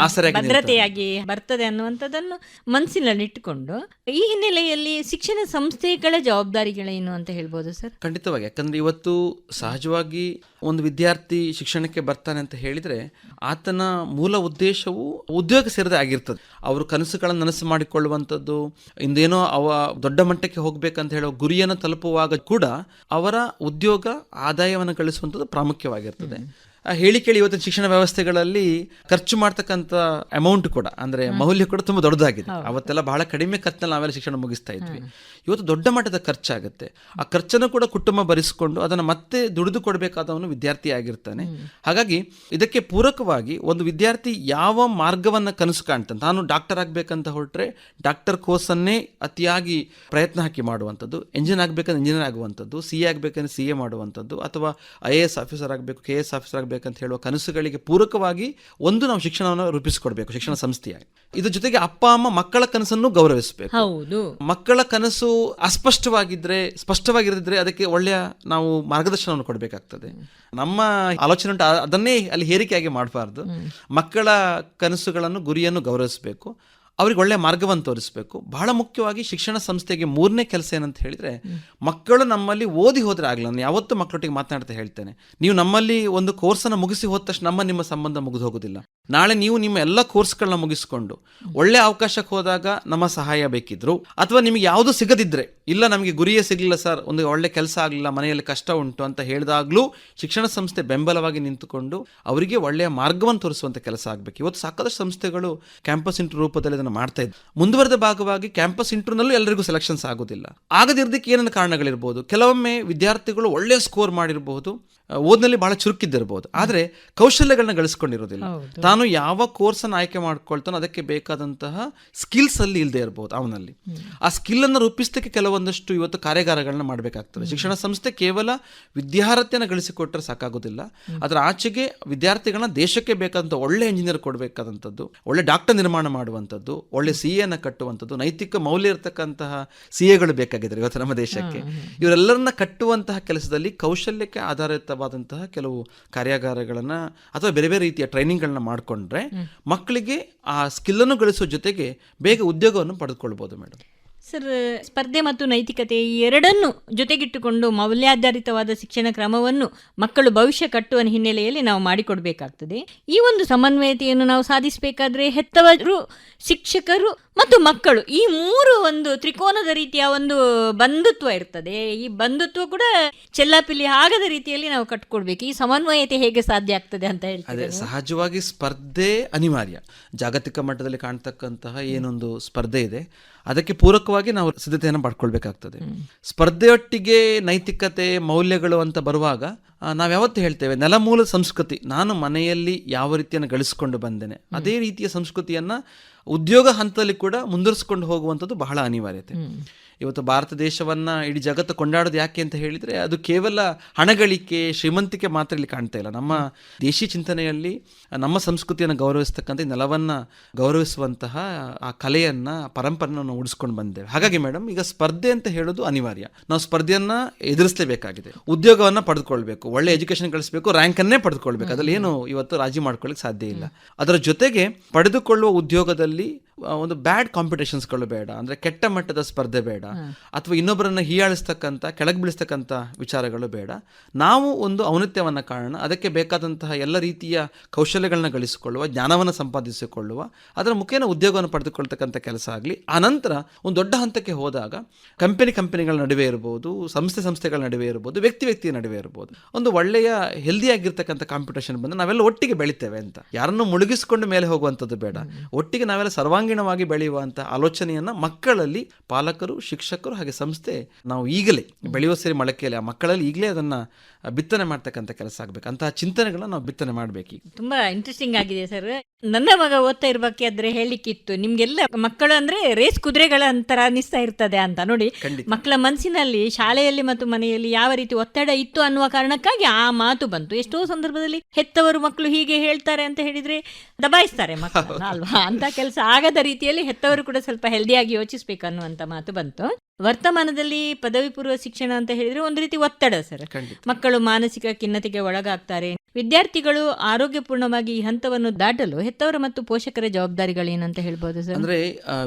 ಭದ್ರತೆಯಾಗಿ ಬರ್ತದೆ ಅನ್ನುವಂಥದ್ದನ್ನು ಮನಸ್ಸಿನಲ್ಲಿಟ್ಟುಕೊಂಡು ಈ ಹಿನ್ನೆಲೆಯಲ್ಲಿ ಶಿಕ್ಷಣ ಸಂಸ್ಥೆಗಳ ಜವಾಬ್ದಾರಿಗಳೇನು ಅಂತ ಹೇಳ್ಬೋದು ಸರ್? ಖಂಡಿತವಾಗಿ. ಯಾಕಂದ್ರೆ ಇವತ್ತು ಸಹಜವಾಗಿ ಒಂದು ವಿದ್ಯಾರ್ಥಿ ಶಿಕ್ಷಣಕ್ಕೆ ಬರ್ತಾನೆ ಅಂತ ಹೇಳಿದ್ರೆ ಆತನ ಮೂಲ ಉದ್ದೇಶವು ಉದ್ಯೋಗ ಸೇರದೆ ಆಗಿರ್ತದೆ. ಅವರು ಕನಸುಗಳನ್ನು ನನಸು ಮಾಡಿಕೊಳ್ಳುವಂಥದ್ದು, ಇಂದೇನೋ ಅವ ದೊಡ್ಡ ಮಟ್ಟಕ್ಕೆ ಹೋಗ್ಬೇಕಂತ ಹೇಳೋ ಗುರಿಯನ್ನು ತಲುಪುವಾಗ ಕೂಡ ಅವರ ಉದ್ಯೋಗ ಆದಾಯವನ್ನು ಗಳಿಸುವಂಥದ್ದು ಪ್ರಾಮುಖ್ಯವಾಗಿರ್ತದೆ. ಹೇಳಿ ಕೇಳಿ ಇವತ್ತಿನ ಶಿಕ್ಷಣ ವ್ಯವಸ್ಥೆಗಳಲ್ಲಿ ಖರ್ಚು ಮಾಡ್ತಕ್ಕಂಥ ಅಮೌಂಟ್ ಕೂಡ, ಅಂದ್ರೆ ಮೌಲ್ಯ ಕೂಡ ತುಂಬಾ ದೊಡ್ಡದಾಗಿದೆ. ಅವತ್ತೆಲ್ಲ ಬಹಳ ಕಡಿಮೆ ಖರ್ಚಿನಲ್ಲಿ ನಾವೆಲ್ಲ ಶಿಕ್ಷಣ ಮುಗಿಸ್ತಾ ಇದ್ವಿ. ಇವತ್ತು ದೊಡ್ಡ ಮಟ್ಟದ ಖರ್ಚಾಗುತ್ತೆ. ಆ ಖರ್ಚನ್ನು ಕೂಡ ಕುಟುಂಬ ಭರಿಸಿಕೊಂಡು ಅದನ್ನು ಮತ್ತೆ ದುಡಿದು ಕೊಡಬೇಕಾದವನು ವಿದ್ಯಾರ್ಥಿ ಆಗಿರ್ತಾನೆ. ಹಾಗಾಗಿ ಇದಕ್ಕೆ ಪೂರಕವಾಗಿ ಒಂದು ವಿದ್ಯಾರ್ಥಿ ಯಾವ ಮಾರ್ಗವನ್ನ ಕನಸು ಕಾಣ್ತಾನೆ, ನಾನು ಡಾಕ್ಟರ್ ಆಗ್ಬೇಕಂತ ಹೊರಟ್ರೆ ಡಾಕ್ಟರ್ ಕೋರ್ಸನ್ನೇ ಅತಿಯಾಗಿ ಪ್ರಯತ್ನ ಹಾಕಿ ಮಾಡುವಂಥದ್ದು, ಎಂಜಿನಿಯರ್ ಆಗ್ಬೇಕಂದ್ರೆ ಇಂಜಿನಿಯರ್ ಆಗುವಂಥದ್ದು, CA ಆಗ್ಬೇಕಂದ್ರೆ CA ಮಾಡುವಂಥದ್ದು, ಅಥವಾ IAS ಆಫೀಸರ್ ಆಗಬೇಕು, KS ಆಫೀಸರ್ ಆಗಬೇಕು ಆಗಬೇಕಂತ ಹೇಳುವ ಕನಸುಗಳಿಗೆ ಪೂರಕವಾಗಿ ಒಂದು ನಾವು ಶಿಕ್ಷಣವನ್ನು ರೂಪಿಸಿಕೊಡ್ಬೇಕು ಶಿಕ್ಷಣ ಸಂಸ್ಥೆಯಾಗಿ. ಇದ್ರ ಜೊತೆಗೆ ಅಪ್ಪ ಅಮ್ಮ ಮಕ್ಕಳ ಕನಸನ್ನು ಗೌರವಿಸಬೇಕು. ಹೌದು, ಮಕ್ಕಳ ಕನಸು ಅಸ್ಪಷ್ಟವಾಗಿದ್ರೆ, ಸ್ಪಷ್ಟವಾಗಿರದಿದ್ರೆ ಅದಕ್ಕೆ ಒಳ್ಳೆಯ ನಾವು ಮಾರ್ಗದರ್ಶನವನ್ನು ಕೊಡಬೇಕಾಗ್ತದೆ. ನಮ್ಮ ಆಲೋಚನೆ ಉಂಟು, ಅದನ್ನೇ ಅಲ್ಲಿ ಹೇರಿಕೆಯಾಗಿ ಮಾಡಬಾರ್ದು. ಮಕ್ಕಳ ಕನಸುಗಳನ್ನು, ಗುರಿಯನ್ನು ಗೌರವಿಸಬೇಕು, ಅವ್ರಿಗೆ ಒಳ್ಳೆಯ ಮಾರ್ಗವನ್ನು ತೋರಿಸಬೇಕು. ಬಹಳ ಮುಖ್ಯವಾಗಿ ಶಿಕ್ಷಣ ಸಂಸ್ಥೆಗೆ ಮೂರನೇ ಕೆಲಸ ಏನಂತ ಹೇಳಿದ್ರೆ, ಮಕ್ಕಳು ನಮ್ಮಲ್ಲಿ ಓದಿ ಹೋದ್ರೆ ಆಗಲ್ಲ. ನಾನು ಯಾವತ್ತೂ ಮಕ್ಕಳೊಟ್ಟಿಗೆ ಮಾತನಾಡ್ತಾ ಹೇಳ್ತೇನೆ, ನೀವು ನಮ್ಮಲ್ಲಿ ಒಂದು ಕೋರ್ಸನ್ನು ಮುಗಿಸಿ ಹೋದ ತಕ್ಷಣ ನಿಮ್ಮ ಸಂಬಂಧ ಮುಗಿದು ಹೋಗೋದಿಲ್ಲ. ನಾಳೆ ನೀವು ನಿಮ್ಮ ಎಲ್ಲ ಕೋರ್ಸ್ಗಳನ್ನ ಮುಗಿಸ್ಕೊಂಡು ಒಳ್ಳೆ ಅವಕಾಶಕ್ಕೆ ಹೋದಾಗ ನಮ್ಮ ಸಹಾಯ ಬೇಕಿದ್ರು, ಅಥವಾ ನಿಮಗೆ ಯಾವುದು ಸಿಗದಿದ್ರೆ, ಇಲ್ಲ ನಮಗೆ ಗುರಿಯೇ ಸಿಗಲಿಲ್ಲ ಸರ್, ಒಂದು ಒಳ್ಳೆ ಕೆಲಸ ಆಗಲಿಲ್ಲ, ಮನೆಯಲ್ಲಿ ಕಷ್ಟ ಉಂಟು ಅಂತ ಹೇಳಿದಾಗಲೂ ಶಿಕ್ಷಣ ಸಂಸ್ಥೆ ಬೆಂಬಲವಾಗಿ ನಿಂತುಕೊಂಡು ಅವರಿಗೆ ಒಳ್ಳೆಯ ಮಾರ್ಗವನ್ನು ತೋರಿಸುವಂಥ ಕೆಲಸ ಆಗಬೇಕು. ಇವತ್ತು ಸಾಕಷ್ಟು ಸಂಸ್ಥೆಗಳು ಕ್ಯಾಂಪಸ್ ಇಂಟರ್ವ್ಯೂ ರೂಪದಲ್ಲಿ ಅದನ್ನು ಮಾಡ್ತಾ ಇದ್ದಾರೆ. ಮುಂದುವರೆದ ಭಾಗವಾಗಿ ಕ್ಯಾಂಪಸ್ ಇಂಟರ್ವ್ಯೂನಲ್ಲೂ ಎಲ್ಲರಿಗೂ ಸೆಲೆಕ್ಷನ್ಸ್ ಆಗೋದಿಲ್ಲ. ಆಗದಿರೋದಕ್ಕೆ ಏನೇನು ಕಾರಣಗಳಿರ್ಬೋದು. ಕೆಲವೊಮ್ಮೆ ವಿದ್ಯಾರ್ಥಿಗಳು ಒಳ್ಳೆಯ ಸ್ಕೋರ್ ಮಾಡಿರಬಹುದು, ಓದಿನಲ್ಲಿ ಬಹಳ ಚುರುಕಿದ್ದಿರಬಹುದು, ಆದರೆ ಕೌಶಲ್ಯಗಳನ್ನ ಗಳಿಸ್ಕೊಂಡಿರೋದಿಲ್ಲ. ತಾನು ಯಾವ ಕೋರ್ಸನ್ನು ಆಯ್ಕೆ ಮಾಡ್ಕೊಳ್ತಾನೋ ಅದಕ್ಕೆ ಬೇಕಾದಂತಹ ಸ್ಕಿಲ್ಸ್ ಅಲ್ಲಿ ಇಲ್ಲದೆ ಇರಬಹುದು ಅವನಲ್ಲಿ. ಆ ಸ್ಕಿಲ್ ಅನ್ನು ರೂಪಿಸಲಿಕ್ಕೆ ಕೆಲವೊಂದಷ್ಟು ಇವತ್ತು ಕಾರ್ಯಾಗಾರಗಳನ್ನ ಮಾಡಬೇಕಾಗ್ತದೆ. ಶಿಕ್ಷಣ ಸಂಸ್ಥೆ ಕೇವಲ ವಿದ್ಯಾರ್ಥಿಯನ್ನು ಗಳಿಸಿಕೊಟ್ಟರೆ ಸಾಕಾಗೋದಿಲ್ಲ, ಅದರ ಆಚೆಗೆ ವಿದ್ಯಾರ್ಥಿಗಳನ್ನ ದೇಶಕ್ಕೆ ಬೇಕಾದಂಥ ಒಳ್ಳೆ ಇಂಜಿನಿಯರ್ ಕೊಡಬೇಕಾದಂಥದ್ದು, ಒಳ್ಳೆ ಡಾಕ್ಟರ್ ನಿರ್ಮಾಣ ಮಾಡುವಂಥದ್ದು, ಒಳ್ಳೆ CA ಅನ್ನ ಕಟ್ಟುವಂಥದ್ದು, ನೈತಿಕ ಮೌಲ್ಯ ಇರತಕ್ಕಂತಹ CAಗಳು ಬೇಕಾಗಿದ್ದಾರೆ ಇವತ್ತು ನಮ್ಮ ದೇಶಕ್ಕೆ. ಇವರೆಲ್ಲರನ್ನ ಕಟ್ಟುವಂತಹ ಕೆಲಸದಲ್ಲಿ ಕೌಶಲ್ಯಕ್ಕೆ ಆಧಾರಿತವಾದಂತಹ ಕೆಲವು ಕಾರ್ಯಾಗಾರಗಳನ್ನ ಅಥವಾ ಬೇರೆ ಬೇರೆ ರೀತಿಯ ಟ್ರೈನಿಂಗ್ಗಳನ್ನ ಮಾಡಿಕೊಂಡ್ರೆ ಮಕ್ಕಳಿಗೆ ಆ ಸ್ಕಿಲ್ಲನ್ನು ಗಳಿಸೋ ಜೊತೆಗೆ ಬೇಗ ಉದ್ಯೋಗವನ್ನು ಪಡೆದುಕೊಳ್ಬೋದು ಮೇಡಮ್. ಸರ್, ಸ್ಪರ್ಧೆ ಮತ್ತು ನೈತಿಕತೆ ಈ ಎರಡನ್ನು ಜೊತೆಗಿಟ್ಟುಕೊಂಡು ಮೌಲ್ಯಾಧಾರಿತವಾದ ಶಿಕ್ಷಣ ಕ್ರಮವನ್ನು ಮಕ್ಕಳು ಭವಿಷ್ಯ ಕಟ್ಟುವ ಹಿನ್ನೆಲೆಯಲ್ಲಿ ನಾವು ಮಾಡಿಕೊಡ್ಬೇಕಾಗ್ತದೆ. ಈ ಒಂದು ಸಮನ್ವಯತೆಯನ್ನು ನಾವು ಸಾಧಿಸಬೇಕಾದ್ರೆ ಹೆತ್ತವರು, ಶಿಕ್ಷಕರು ಮತ್ತು ಮಕ್ಕಳು, ಈ ಮೂರು ಒಂದು ತ್ರಿಕೋನದ ರೀತಿಯ ಒಂದು ಬಂಧುತ್ವ ಇರ್ತದೆ. ಈ ಬಂಧುತ್ವ ಕೂಡ ಚೆಲ್ಲಾಪಿಲ್ಲಿ ಆಗದ ರೀತಿಯಲ್ಲಿ ನಾವು ಕಟ್ಕೊಡ್ಬೇಕು. ಈ ಸಮನ್ವಯತೆ ಹೇಗೆ ಸಾಧ್ಯ ಆಗ್ತದೆ ಅಂತ ಹೇಳ್ತಾರೆ? ಸಹಜವಾಗಿ ಸ್ಪರ್ಧೆ ಅನಿವಾರ್ಯ. ಜಾಗತಿಕ ಮಟ್ಟದಲ್ಲಿ ಕಾಣ್ತಕ್ಕಂತಹ ಏನೊಂದು ಸ್ಪರ್ಧೆ ಇದೆ ಅದಕ್ಕೆ ಪೂರಕವಾಗಿ ನಾವು ಸಿದ್ಧತೆಯನ್ನು ಪಡ್ಕೊಳ್ಬೇಕಾಗ್ತದೆ. ಸ್ಪರ್ಧೆಯೊಟ್ಟಿಗೆ ನೈತಿಕತೆ, ಮೌಲ್ಯಗಳು ಅಂತ ಬರುವಾಗ ನಾವು ಯಾವತ್ತು ಹೇಳ್ತೇವೆ, ನೆಲಮೂಲ ಸಂಸ್ಕೃತಿ, ನಾನು ಮನೆಯಲ್ಲಿ ಯಾವ ರೀತಿಯನ್ನು ಗಳಿಸ್ಕೊಂಡು ಬಂದೇನೆ ಅದೇ ರೀತಿಯ ಸಂಸ್ಕೃತಿಯನ್ನು ಉದ್ಯೋಗ ಹಂತದಲ್ಲಿ ಕೂಡ ಮುಂದುವರಿಸ್ಕೊಂಡು ಹೋಗುವಂಥದ್ದು ಬಹಳ ಅನಿವಾರ್ಯತೆ. ಇವತ್ತು ಭಾರತ ದೇಶವನ್ನು ಇಡೀ ಜಗತ್ತು ಕೊಂಡಾಡೋದು ಯಾಕೆ ಅಂತ ಹೇಳಿದರೆ, ಅದು ಕೇವಲ ಹಣಗಳಿಕೆ, ಶ್ರೀಮಂತಿಕೆ ಮಾತ್ರ ಇಲ್ಲಿ ಕಾಣ್ತಾ ಇಲ್ಲ. ನಮ್ಮ ದೇಶಿ ಚಿಂತನೆಯಲ್ಲಿ ನಮ್ಮ ಸಂಸ್ಕೃತಿಯನ್ನು ಗೌರವಿಸ್ತಕ್ಕಂಥ, ನೆಲವನ್ನು ಗೌರವಿಸುವಂತಹ ಆ ಕಲೆಯನ್ನು, ಪರಂಪರೆಯನ್ನು ನಾವು ಉಳಿಸ್ಕೊಂಡು ಬಂದೇವೆ. ಹಾಗಾಗಿ ಮೇಡಮ್, ಈಗ ಸ್ಪರ್ಧೆ ಅಂತ ಹೇಳೋದು ಅನಿವಾರ್ಯ. ನಾವು ಸ್ಪರ್ಧೆಯನ್ನು ಎದುರಿಸಲೇಬೇಕಾಗಿದೆ. ಉದ್ಯೋಗವನ್ನು ಪಡೆದುಕೊಳ್ಬೇಕು, ಒಳ್ಳೆ ಎಜುಕೇಷನ್ ಗಳಿಸಬೇಕು, ರ್ಯಾಂಕನ್ನೇ ಪಡೆದುಕೊಳ್ಬೇಕು. ಅದರಲ್ಲಿ ಏನು ಇವತ್ತು ರಾಜಿ ಮಾಡ್ಕೊಳ್ಳಿಕ್ಕೆ ಸಾಧ್ಯ ಇಲ್ಲ. ಅದರ ಜೊತೆಗೆ ಪಡೆದುಕೊಳ್ಳುವ ಉದ್ಯೋಗದಲ್ಲಿ ಒಂದು ಬ್ಯಾಡ್ ಕಾಂಪಿಟೇಷನ್ಸ್ಗಳು ಬೇಡ, ಅಂದರೆ ಕೆಟ್ಟ ಮಟ್ಟದ ಸ್ಪರ್ಧೆ ಬೇಡ, ಅಥವಾ ಇನ್ನೊಬ್ಬರನ್ನು ಹೀಯಾಳಿಸ್ತಕ್ಕಂಥ, ಕೆಳಗೆ ಬೀಳಿಸ್ತಕ್ಕಂಥ ವಿಚಾರಗಳು ಬೇಡ. ನಾವು ಒಂದು ಔನ್ನತ್ಯವನ್ನು ಕಾರಣ, ಅದಕ್ಕೆ ಬೇಕಾದಂತಹ ಎಲ್ಲ ರೀತಿಯ ಕೌಶಲ್ಯಗಳನ್ನ ಗಳಿಸಿಕೊಳ್ಳುವ, ಜ್ಞಾನವನ್ನು ಸಂಪಾದಿಸಿಕೊಳ್ಳುವ, ಅದರ ಮುಖೇನ ಉದ್ಯೋಗವನ್ನು ಪಡೆದುಕೊಳ್ತಕ್ಕಂಥ ಕೆಲಸ ಆಗಲಿ. ಆನಂತರ ಒಂದು ದೊಡ್ಡ ಹಂತಕ್ಕೆ ಹೋದಾಗ ಕಂಪನಿಗಳ ನಡುವೆ ಇರ್ಬೋದು, ಸಂಸ್ಥೆಗಳ ನಡುವೆ ಇರ್ಬೋದು, ವ್ಯಕ್ತಿಯ ನಡುವೆ ಇರ್ಬೋದು, ಒಂದು ಒಳ್ಳೆಯ ಹೆಲ್ದಿಯಾಗಿರ್ತಕ್ಕಂಥ ಕಾಂಪಿಟೇಷನ್ ಬಂದು ನಾವೆಲ್ಲ ಒಟ್ಟಿಗೆ ಬೆಳಿತೇವೆ ಅಂತ, ಯಾರನ್ನು ಮುಳುಗಿಸಿಕೊಂಡು ಮೇಲೆ ಹೋಗುವಂಥದ್ದು ಬೇಡ, ಒಟ್ಟಿಗೆ ನಾವೆಲ್ಲ ಸರ್ವಾಂಗೀಣವಾಗಿ ಬೆಳೆಯುವಂಥ ಆಲೋಚನೆಯನ್ನು ಮಕ್ಕಳಲ್ಲಿ ಪಾಲಕರು, ಶಿಕ್ಷಕರು ಹಾಗೆ ಸಂಸ್ಥೆ ನಾವು ಈಗಲೇ ಬೆಳೆಯುವ ಸೇರಿ ಮೊಳಕೆಯಲ್ಲಿ ಆ ಮಕ್ಕಳಲ್ಲಿ ಈಗಲೇ ಅದನ್ನು ಬಿತ್ತನೆ ಮಾಡ್ತಕ್ಕಂಥ ಕೆಲಸ ಆಗಬೇಕು. ಅಂತಹ ಚಿಂತನೆಗಳನ್ನ ನಾವು ಬಿತ್ತನೆ ಮಾಡಬೇಕು. ತುಂಬಾ ಇಂಟ್ರೆಸ್ಟಿಂಗ್ ಆಗಿದೆ ಸರ್. ನನ್ನ ಮಗ ಓದ್ತಾ ಇರ್ಬೇಕಾದ್ರೆ ಹೇಳಿಕ್ಕಿತ್ತು, ನಿಮ್ಗೆಲ್ಲ ಮಕ್ಕಳು ಅಂದ್ರೆ ರೇಸ್ ಕುದುರೆಗಳ ಅಂತರ ಅನಿಸ್ತಾ ಇರ್ತದೆ ಅಂತ. ನೋಡಿ, ಮಕ್ಕಳ ಮನಸ್ಸಿನಲ್ಲಿ ಶಾಲೆಯಲ್ಲಿ ಮತ್ತು ಮನೆಯಲ್ಲಿ ಯಾವ ರೀತಿ ಒತ್ತಡ ಇತ್ತು ಅನ್ನುವ ಕಾರಣಕ್ಕಾಗಿ ಆ ಮಾತು ಬಂತು. ಎಷ್ಟೋ ಸಂದರ್ಭದಲ್ಲಿ ಹೆತ್ತವರು ಮಕ್ಕಳು ಹೀಗೆ ಹೇಳ್ತಾರೆ ಅಂತ ಹೇಳಿದ್ರೆ ದಬಾಯಿಸ್ತಾರೆ ಮಕ್ಕಳನ್ನ ಅಲ್ವಾ. ಅಂತ ಕೆಲಸ ಆಗದ ರೀತಿಯಲ್ಲಿ ಹೆತ್ತವರು ಕೂಡ ಸ್ವಲ್ಪ ಹೆಲ್ದಿಯಾಗಿ ಯೋಚಿಸ್ಬೇಕು ಅನ್ನುವಂತ ಮಾತು ಬಂತು. ವರ್ತಮಾನದಲ್ಲಿ ಪದವಿ ಪೂರ್ವ ಶಿಕ್ಷಣ ಅಂತ ಹೇಳಿದ್ರೆ ಒಂದು ರೀತಿ ಒತ್ತಡ ಸರ್. ಮಕ್ಕಳು ಮಾನಸಿಕ ಖಿನ್ನತೆಗೆ ಒಳಗಾಗ್ತಾರೆ. ವಿದ್ಯಾರ್ಥಿಗಳು ಆರೋಗ್ಯಪೂರ್ಣವಾಗಿ ಈ ಹಂತವನ್ನು ದಾಟಲು ಹೆತ್ತವರ ಮತ್ತು ಪೋಷಕರ ಜವಾಬ್ದಾರಿಗಳೇನಂತ ಹೇಳ್ಬೋದು ಸರ್? ಅಂದ್ರೆ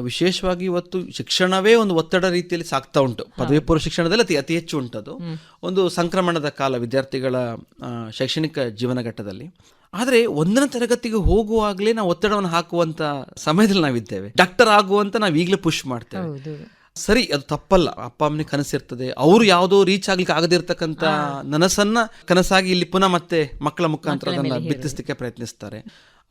ವಿಶೇಷವಾಗಿ ಇವತ್ತು ಶಿಕ್ಷಣವೇ ಒಂದು ಒತ್ತಡ ರೀತಿಯಲ್ಲಿ ಸಾಗ್ತಾ ಉಂಟು. ಪದವಿ ಪೂರ್ವ ಶಿಕ್ಷಣದಲ್ಲಿ ಅತಿ ಹೆಚ್ಚು ಉಂಟದು. ಒಂದು ಸಂಕ್ರಮಣದ ಕಾಲ ವಿದ್ಯಾರ್ಥಿಗಳ ಶೈಕ್ಷಣಿಕ ಜೀವನಘಟ್ಟದಲ್ಲಿ. ಆದರೆ 1ನೇ ತರಗತಿಗೆ ಹೋಗುವಾಗಲೇ ನಾವು ಒತ್ತಡವನ್ನು ಹಾಕುವಂತ ಸಮಯದಲ್ಲಿ ನಾವಿದ್ದೇವೆ. ಡಾಕ್ಟರ್ ಆಗುವಂತ ನಾವು ಈಗಲೇ ಪುಷ್ ಮಾಡ್ತೇವೆ. ಸರಿ, ಅದು ತಪ್ಪಲ್ಲ. ಅಪ್ಪ ಅಮ್ಮನಿಗೆ ಕನಸಿರ್ತದೆ, ಅವರು ಯಾವುದೋ ರೀಚ್ ಆಗ್ಲಿಕ್ಕೆ ಆಗದಿರ್ತಕ್ಕಂಥ ನನಸನ್ನ ಕನಸಾಗಿ ಇಲ್ಲಿ ಪುನಃ ಮತ್ತೆ ಮಕ್ಕಳ ಮುಖಾಂತರ ಅದನ್ನ ಬಿತ್ತಿಸಲಿಕ್ಕೆ ಪ್ರಯತ್ನಿಸ್ತಾರೆ.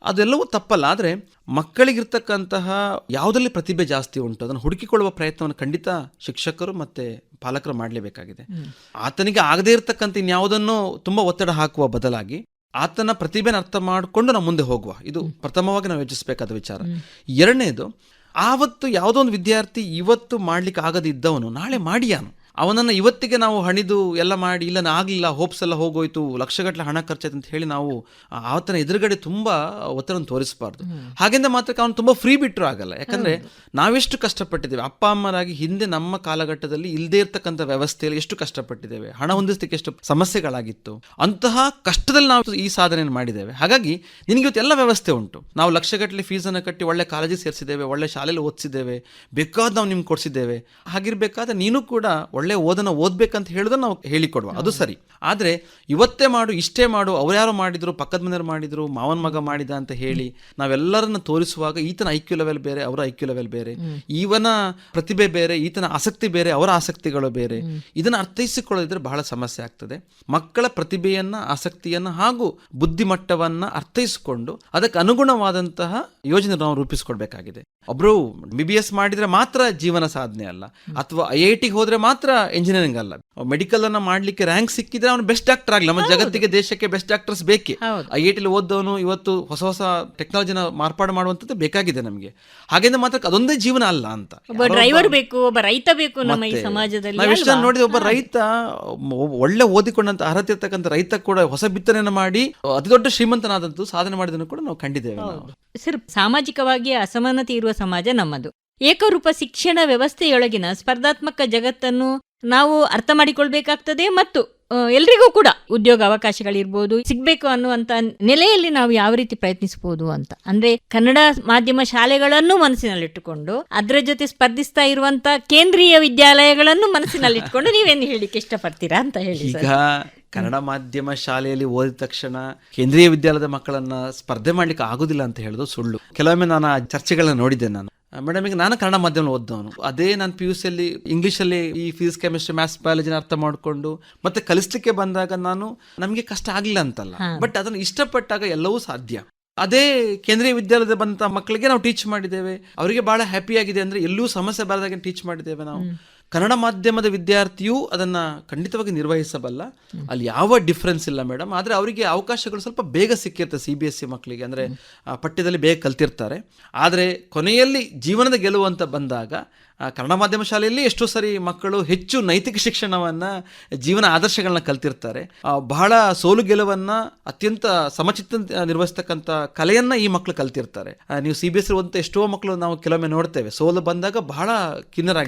ಅದೆಲ್ಲವೂ ತಪ್ಪಲ್ಲ. ಆದರೆ ಮಕ್ಕಳಿಗಿರ್ತಕ್ಕಂತಹ ಯಾವುದರಲ್ಲಿ ಪ್ರತಿಭೆ ಜಾಸ್ತಿ ಉಂಟು ಅದನ್ನು ಹುಡುಕಿಕೊಳ್ಳುವ ಪ್ರಯತ್ನವನ್ನು ಖಂಡಿತ ಶಿಕ್ಷಕರು ಮತ್ತೆ ಪಾಲಕರು ಮಾಡಲೇಬೇಕಾಗಿದೆ. ಆತನಿಗೆ ಆಗದೇ ಇರತಕ್ಕಂಥ ಇನ್ಯಾವುದನ್ನು ತುಂಬ ಒತ್ತಡ ಹಾಕುವ ಬದಲಾಗಿ ಆತನ ಪ್ರತಿಭೆನ ಅರ್ಥ ಮಾಡಿಕೊಂಡು ನಾವು ಮುಂದೆ ಹೋಗುವ, ಇದು ಪ್ರಥಮವಾಗಿ ನಾವು ಯೋಚಿಸಬೇಕಾದ ವಿಚಾರ. ಎರಡನೇದು, ಆವತ್ತು ಯಾವುದೋ ಒಂದು ವಿದ್ಯಾರ್ಥಿ ಇವತ್ತು ಮಾಡ್ಲಿಕ್ಕೆ ಆಗದಿದ್ದವನು ನಾಳೆ ಮಾಡಿಯಾನು. ಅವನನ್ನು ಇವತ್ತಿಗೆ ನಾವು ಹಣಿದು ಎಲ್ಲ ಮಾಡಿ ಇಲ್ಲ ಆಗಲಿಲ್ಲ, ಹೋಪ್ಸ್ ಎಲ್ಲ ಹೋಗೋಯ್ತು, ಲಕ್ಷಗಟ್ಟಲೆ ಹಣ ಖರ್ಚಾಯ್ತು ಅಂತ ಹೇಳಿ ನಾವು ಆತನ ಎದುರುಗಡೆ ತುಂಬಾ ಒತ್ತಡವನ್ನು ತೋರಿಸಬಾರ್ದು. ಹಾಗೆಂದ ಮಾತ್ರಕ್ಕೆ ಅವನು ತುಂಬಾ ಫ್ರೀ ಬಿಟ್ಟರು ಆಗಲ್ಲ. ಯಾಕಂದ್ರೆ ನಾವೆಷ್ಟು ಕಷ್ಟಪಟ್ಟಿದ್ದೇವೆ ಅಪ್ಪ ಅಮ್ಮರಾಗಿ, ಹಿಂದೆ ನಮ್ಮ ಕಾಲಘಟ್ಟದಲ್ಲಿ ಇಲ್ಲದೇ ಇರ್ತಕ್ಕಂಥ ವ್ಯವಸ್ಥೆಯಲ್ಲಿ ಎಷ್ಟು ಕಷ್ಟಪಟ್ಟಿದ್ದೇವೆ, ಹಣ ಹೊಂದಿಸಲಿಕ್ಕೆ ಎಷ್ಟು ಸಮಸ್ಯೆಗಳಾಗಿತ್ತು. ಅಂತಹ ಕಷ್ಟದಲ್ಲಿ ನಾವು ಈ ಸಾಧನೆಯನ್ನು ಮಾಡಿದ್ದೇವೆ. ಹಾಗಾಗಿ ನಿನಗೆ ಇವತ್ತು ಎಲ್ಲ ವ್ಯವಸ್ಥೆ ಉಂಟು. ನಾವು ಲಕ್ಷಗಟ್ಟಲೆ ಫೀಸನ್ನು ಕಟ್ಟಿ ಒಳ್ಳೆ ಕಾಲೇಜಿಗೆ ಸೇರಿಸಿದ್ದೇವೆ, ಒಳ್ಳೆ ಶಾಲೆಯಲ್ಲಿ ಓದಿಸಿದ್ದೇವೆ, ಬೇಕಾದ ನಾವು ನಿಮ್ಗೆ ಕೊಡಿಸಿದ್ದೇವೆ. ಹಾಗಿರ್ಬೇಕಾದ್ರೆ ನೀನು ಕೂಡ ಒಳ್ಳೆ ಓದ್ಬೇಕಂತ ಹೇಳಿದ್ರೆ ನಾವು ಹೇಳಿಕೊಡುವ, ಅದು ಸರಿ. ಆದರೆ ಇವತ್ತೇ ಮಾಡು, ಇಷ್ಟೇ ಮಾಡು, ಅವ್ರ್ಯಾರು ಮಾಡಿದ್ರು, ಪಕ್ಕದ ಮನೆಯವರು ಮಾಡಿದ್ರು, ಮಾವನ ಮಗ ಮಾಡಿದ ಅಂತ ಹೇಳಿ ನಾವೆಲ್ಲರನ್ನ ತೋರಿಸುವಾಗ ಈತನ ಐಕ್ಯೂ ಲೆವೆಲ್ ಬೇರೆ, ಅವರ ಐಕ್ಯೂ ಲೆವೆಲ್ ಬೇರೆ, ಇವನ ಪ್ರತಿಭೆ ಬೇರೆ, ಈತನ ಆಸಕ್ತಿ ಬೇರೆ, ಅವರ ಆಸಕ್ತಿಗಳು ಬೇರೆ. ಇದನ್ನು ಅರ್ಥೈಸಿಕೊಳ್ಳದಿದ್ರೆ ಬಹಳ ಸಮಸ್ಯೆ ಆಗ್ತದೆ. ಮಕ್ಕಳ ಪ್ರತಿಭೆಯನ್ನ, ಆಸಕ್ತಿಯನ್ನ ಹಾಗೂ ಬುದ್ಧಿಮಟ್ಟವನ್ನ ಅರ್ಥೈಸಿಕೊಂಡು ಅದಕ್ಕೆ ಅನುಗುಣವಾದಂತಹ ಯೋಜನೆ ನಾವು ರೂಪಿಸಿಕೊಡ್ಬೇಕಾಗಿದೆ. ಒಬ್ರು MBBS ಮಾಡಿದ್ರೆ ಮಾತ್ರ ಜೀವನ ಸಾಧನೆ ಅಲ್ಲ, ಅಥವಾ IIT ಹೋದ್ರೆ ಮಾತ್ರ ಇಂಜಿನಿಯರಿಂಗ್ ಅಲ್ಲ. ಮೆಡಿಕಲ್ ಅನ್ನ ಮಾಡ್ಲಿಕ್ಕೆ ರ್ಯಾಂಕ್ ಸಿಕ್ಕಿದ್ರೆ ಅವನು ಬೆಸ್ಟ್ ಡಾಕ್ಟರ್ ಆಗಲಿ. ನಮ್ಮ ಜಗತ್ತಿಗೆ, ದೇಶಕ್ಕೆ ಬೆಸ್ಟ್ ಡಾಕ್ಟರ್ಸ್ ಬೇಕೇ. IIT ಓದೋನು ಇವತ್ತು ಹೊಸ ಹೊಸ ಟೆಕ್ನಾಲಜಿನ ಮಾರ್ಪಾಡು ಮಾಡುವಂಥದ್ದು ಬೇಕಾಗಿದೆ ನಮಗೆ. ಹಾಗೆಂದ್ರೆ ಮಾತ್ರ ಅದೊಂದೇ ಜೀವನ ಅಲ್ಲ ಅಂತ. ಒಬ್ಬ ಡ್ರೈವರ್ ಬೇಕು, ಒಬ್ಬ ರೈತ ಬೇಕು ನಮ್ಮ ಈ ಸಮಾಜದಲ್ಲಿ. ನಾವೆಷ್ಟು ನೋಡಿದ್ರೆ ಒಬ್ಬ ರೈತ, ಒಳ್ಳೆ ಓದಿಕೊಂಡಂತ ಅರ್ಹತೆ ಇರ್ತಕ್ಕಂಥ ರೈತ ಕೂಡ ಹೊಸ ಬಿತ್ತನೆಯನ್ನು ಮಾಡಿ ಅತಿ ದೊಡ್ಡ ಶ್ರೀಮಂತನಾದಂತೂ ಸಾಧನೆ ಮಾಡಿದನ್ನು ಕೂಡ ನಾವು ಕಂಡಿದ್ದೇವೆ. ಸರ್, ಸಾಮಾಜಿಕವಾಗಿ ಅಸಮಾನತೆ ಇರುವ ಸಮಾಜ ನಮ್ಮದು. ಏಕರೂಪ ಶಿಕ್ಷಣ ವ್ಯವಸ್ಥೆಯೊಳಗಿನ ಸ್ಪರ್ಧಾತ್ಮಕ ಜಗತ್ತನ್ನು ನಾವು ಅರ್ಥ ಮಾಡಿಕೊಳ್ಬೇಕಾಗ್ತದೆ. ಮತ್ತು ಎಲ್ರಿಗೂ ಕೂಡ ಉದ್ಯೋಗ ಅವಕಾಶಗಳಿರ್ಬೋದು ಸಿಗ್ಬೇಕು ಅನ್ನುವಂತ ನೆಲೆಯಲ್ಲಿ ನಾವು ಯಾವ ರೀತಿ ಪ್ರಯತ್ನಿಸಬಹುದು ಅಂತ. ಅಂದ್ರೆ ಕನ್ನಡ ಮಾಧ್ಯಮ ಶಾಲೆಗಳನ್ನು ಮನಸ್ಸಿನಲ್ಲಿಟ್ಟುಕೊಂಡು ಅದರ ಜೊತೆ ಸ್ಪರ್ಧಿಸ್ತಾ ಇರುವಂತ ಕೇಂದ್ರೀಯ ವಿದ್ಯಾಲಯಗಳನ್ನು ಮನಸ್ಸಿನಲ್ಲಿಟ್ಕೊಂಡು ನೀವೇನು ಹೇಳಿಕ್ಕೆ ಇಷ್ಟಪಡ್ತೀರಾ ಅಂತ ಹೇಳಿ. ಈಗ ಕನ್ನಡ ಮಾಧ್ಯಮ ಶಾಲೆಯಲ್ಲಿ ಓದಿದ ತಕ್ಷಣ ಕೇಂದ್ರೀಯ ವಿದ್ಯಾಲಯದ ಮಕ್ಕಳನ್ನ ಸ್ಪರ್ಧೆ ಮಾಡ್ಲಿಕ್ಕೆ ಆಗುದಿಲ್ಲ ಅಂತ ಹೇಳೋದು ಸುಳ್ಳು. ಕೆಲವೊಮ್ಮೆ ನಾನು ಆ ಚರ್ಚೆಗಳನ್ನ ನೋಡಿದ್ದೆ. ಮೇಡಮ್, ಈಗ ನಾನು ಕನ್ನಡ ಮಾಧ್ಯಮ ಓದ್ದವನು, ಅದೇ ನಾನು PUC ಅಲ್ಲಿ ಇಂಗ್ಲೀಷಲ್ಲಿ ಈ ಫಿಸಿಕ್ಸ್, ಕೆಮಿಸ್ಟ್ರಿ, ಮ್ಯಾಥ್ಸ್, ಬಯಾಲಜಿನ ಅರ್ಥ ಮಾಡಿಕೊಂಡು ಮತ್ತೆ ಕಲಿಸ್ಲಿಕ್ಕೆ ಬಂದಾಗ ನಮಗೆ ಕಷ್ಟ ಆಗಲಿಲ್ಲ ಅಂತಲ್ಲ, ಬಟ್ ಅದನ್ನು ಇಷ್ಟಪಟ್ಟಾಗ ಎಲ್ಲವೂ ಸಾಧ್ಯ. ಅದೇ ಕೇಂದ್ರೀಯ ವಿದ್ಯಾಲಯದ ಬಂತ ಮಕ್ಕಳಿಗೆ ನಾವು ಟೀಚ್ ಮಾಡಿದ್ದೇವೆ, ಅವರಿಗೆ ಬಹಳ ಹ್ಯಾಪಿ ಆಗಿದೆ. ಅಂದ್ರೆ ಎಲ್ಲೂ ಸಮಸ್ಯೆ ಬರದಾಗೆ ಟೀಚ್ ಮಾಡಿದ್ದೇವೆ ನಾವು. ಕನ್ನಡ ಮಾಧ್ಯಮದ ವಿದ್ಯಾರ್ಥಿಯು ಅದನ್ನ ಖಂಡಿತವಾಗಿ ನಿರ್ವಹಿಸಬಲ್ಲ, ಅಲ್ಲಿ ಯಾವ ಡಿಫ್ರೆನ್ಸ್ ಇಲ್ಲ ಮೇಡಮ್. ಆದ್ರೆ ಅವರಿಗೆ ಅವಕಾಶಗಳು ಸ್ವಲ್ಪ ಬೇಗ ಸಿಕ್ಕಿರ್ತದೆ. CBSE ಮಕ್ಕಳಿಗೆ ಅಂದ್ರೆ ಪಠ್ಯದಲ್ಲಿ ಬೇಗ ಕಲ್ತಿರ್ತಾರೆ. ಆದ್ರೆ ಕೊನೆಯಲ್ಲಿ ಜೀವನದ ಗೆಲುವು ಅಂತ ಬಂದಾಗ ಕನ್ನಡ ಮಾಧ್ಯಮ ಶಾಲೆಯಲ್ಲಿ ಎಷ್ಟೋ ಸರಿ ಮಕ್ಕಳು ಹೆಚ್ಚು ನೈತಿಕ ಶಿಕ್ಷಣವನ್ನ, ಜೀವನ ಆದರ್ಶಗಳನ್ನ ಕಲ್ತಿರ್ತಾರೆ. ಬಹಳ ಸೋಲು ಗೆಲುವನ್ನ ಅತ್ಯಂತ ಸಮಚಿತ್ತ ನಿರ್ವಹಿಸ್ತಕ್ಕಂಥ ಕಲೆಯನ್ನ ಈ ಮಕ್ಕಳು ಕಲ್ತಿರ್ತಾರೆ. ನೀವು CBSE ಓದಂತ ಎಷ್ಟೋ ಮಕ್ಕಳು ನಾವು ಕೆಲವೊಮ್ಮೆ ನೋಡ್ತೇವೆ, ಸೋಲು ಬಂದಾಗ ಬಹಳ